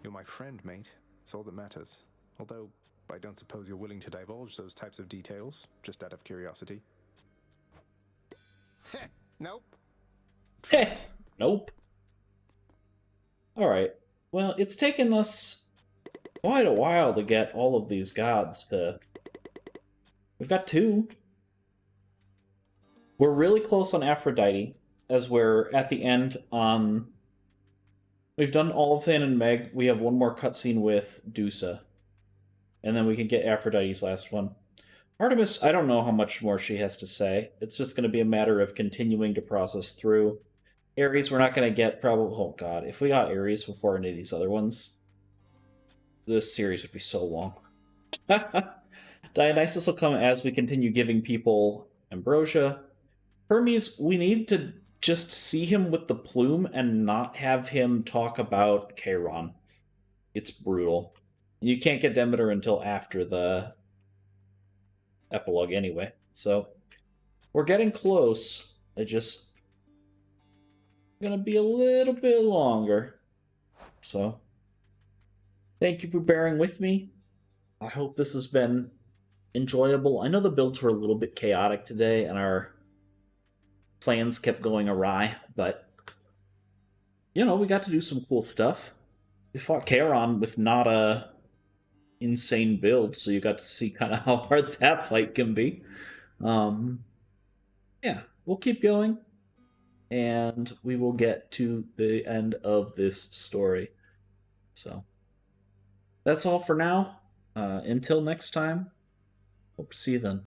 You're my friend, mate. It's all that matters. Although, I don't suppose you're willing to divulge those types of details, just out of curiosity. Nope. Nope. Alright. Well, it's taken us quite a while to get all of these gods to... We've got 2. We're really close on Aphrodite, as we're at the end on... We've done all of Than and Meg. We have one more cutscene with Dusa. And then we can get Aphrodite's last one. Artemis, I don't know how much more she has to say. It's just going to be a matter of continuing to process through. Ares, we're not going to get probably... Oh, God. If we got Ares before any of these other ones, this series would be so long. Dionysus will come as we continue giving people ambrosia. Hermes, we need to just see him with the plume and not have him talk about Charon. It's brutal. You can't get Demeter until after the epilogue anyway. So, we're getting close. It just... gonna be a little bit longer. So, thank you for bearing with me. I hope this has been enjoyable. I know the builds were a little bit chaotic today, and our plans kept going awry, but, you know, we got to do some cool stuff. We fought Charon with not a insane build, so you got to see kind of how hard that fight can be. Yeah, we'll keep going, and we will get to the end of this story. So, that's all for now. Until next time, hope to see you then.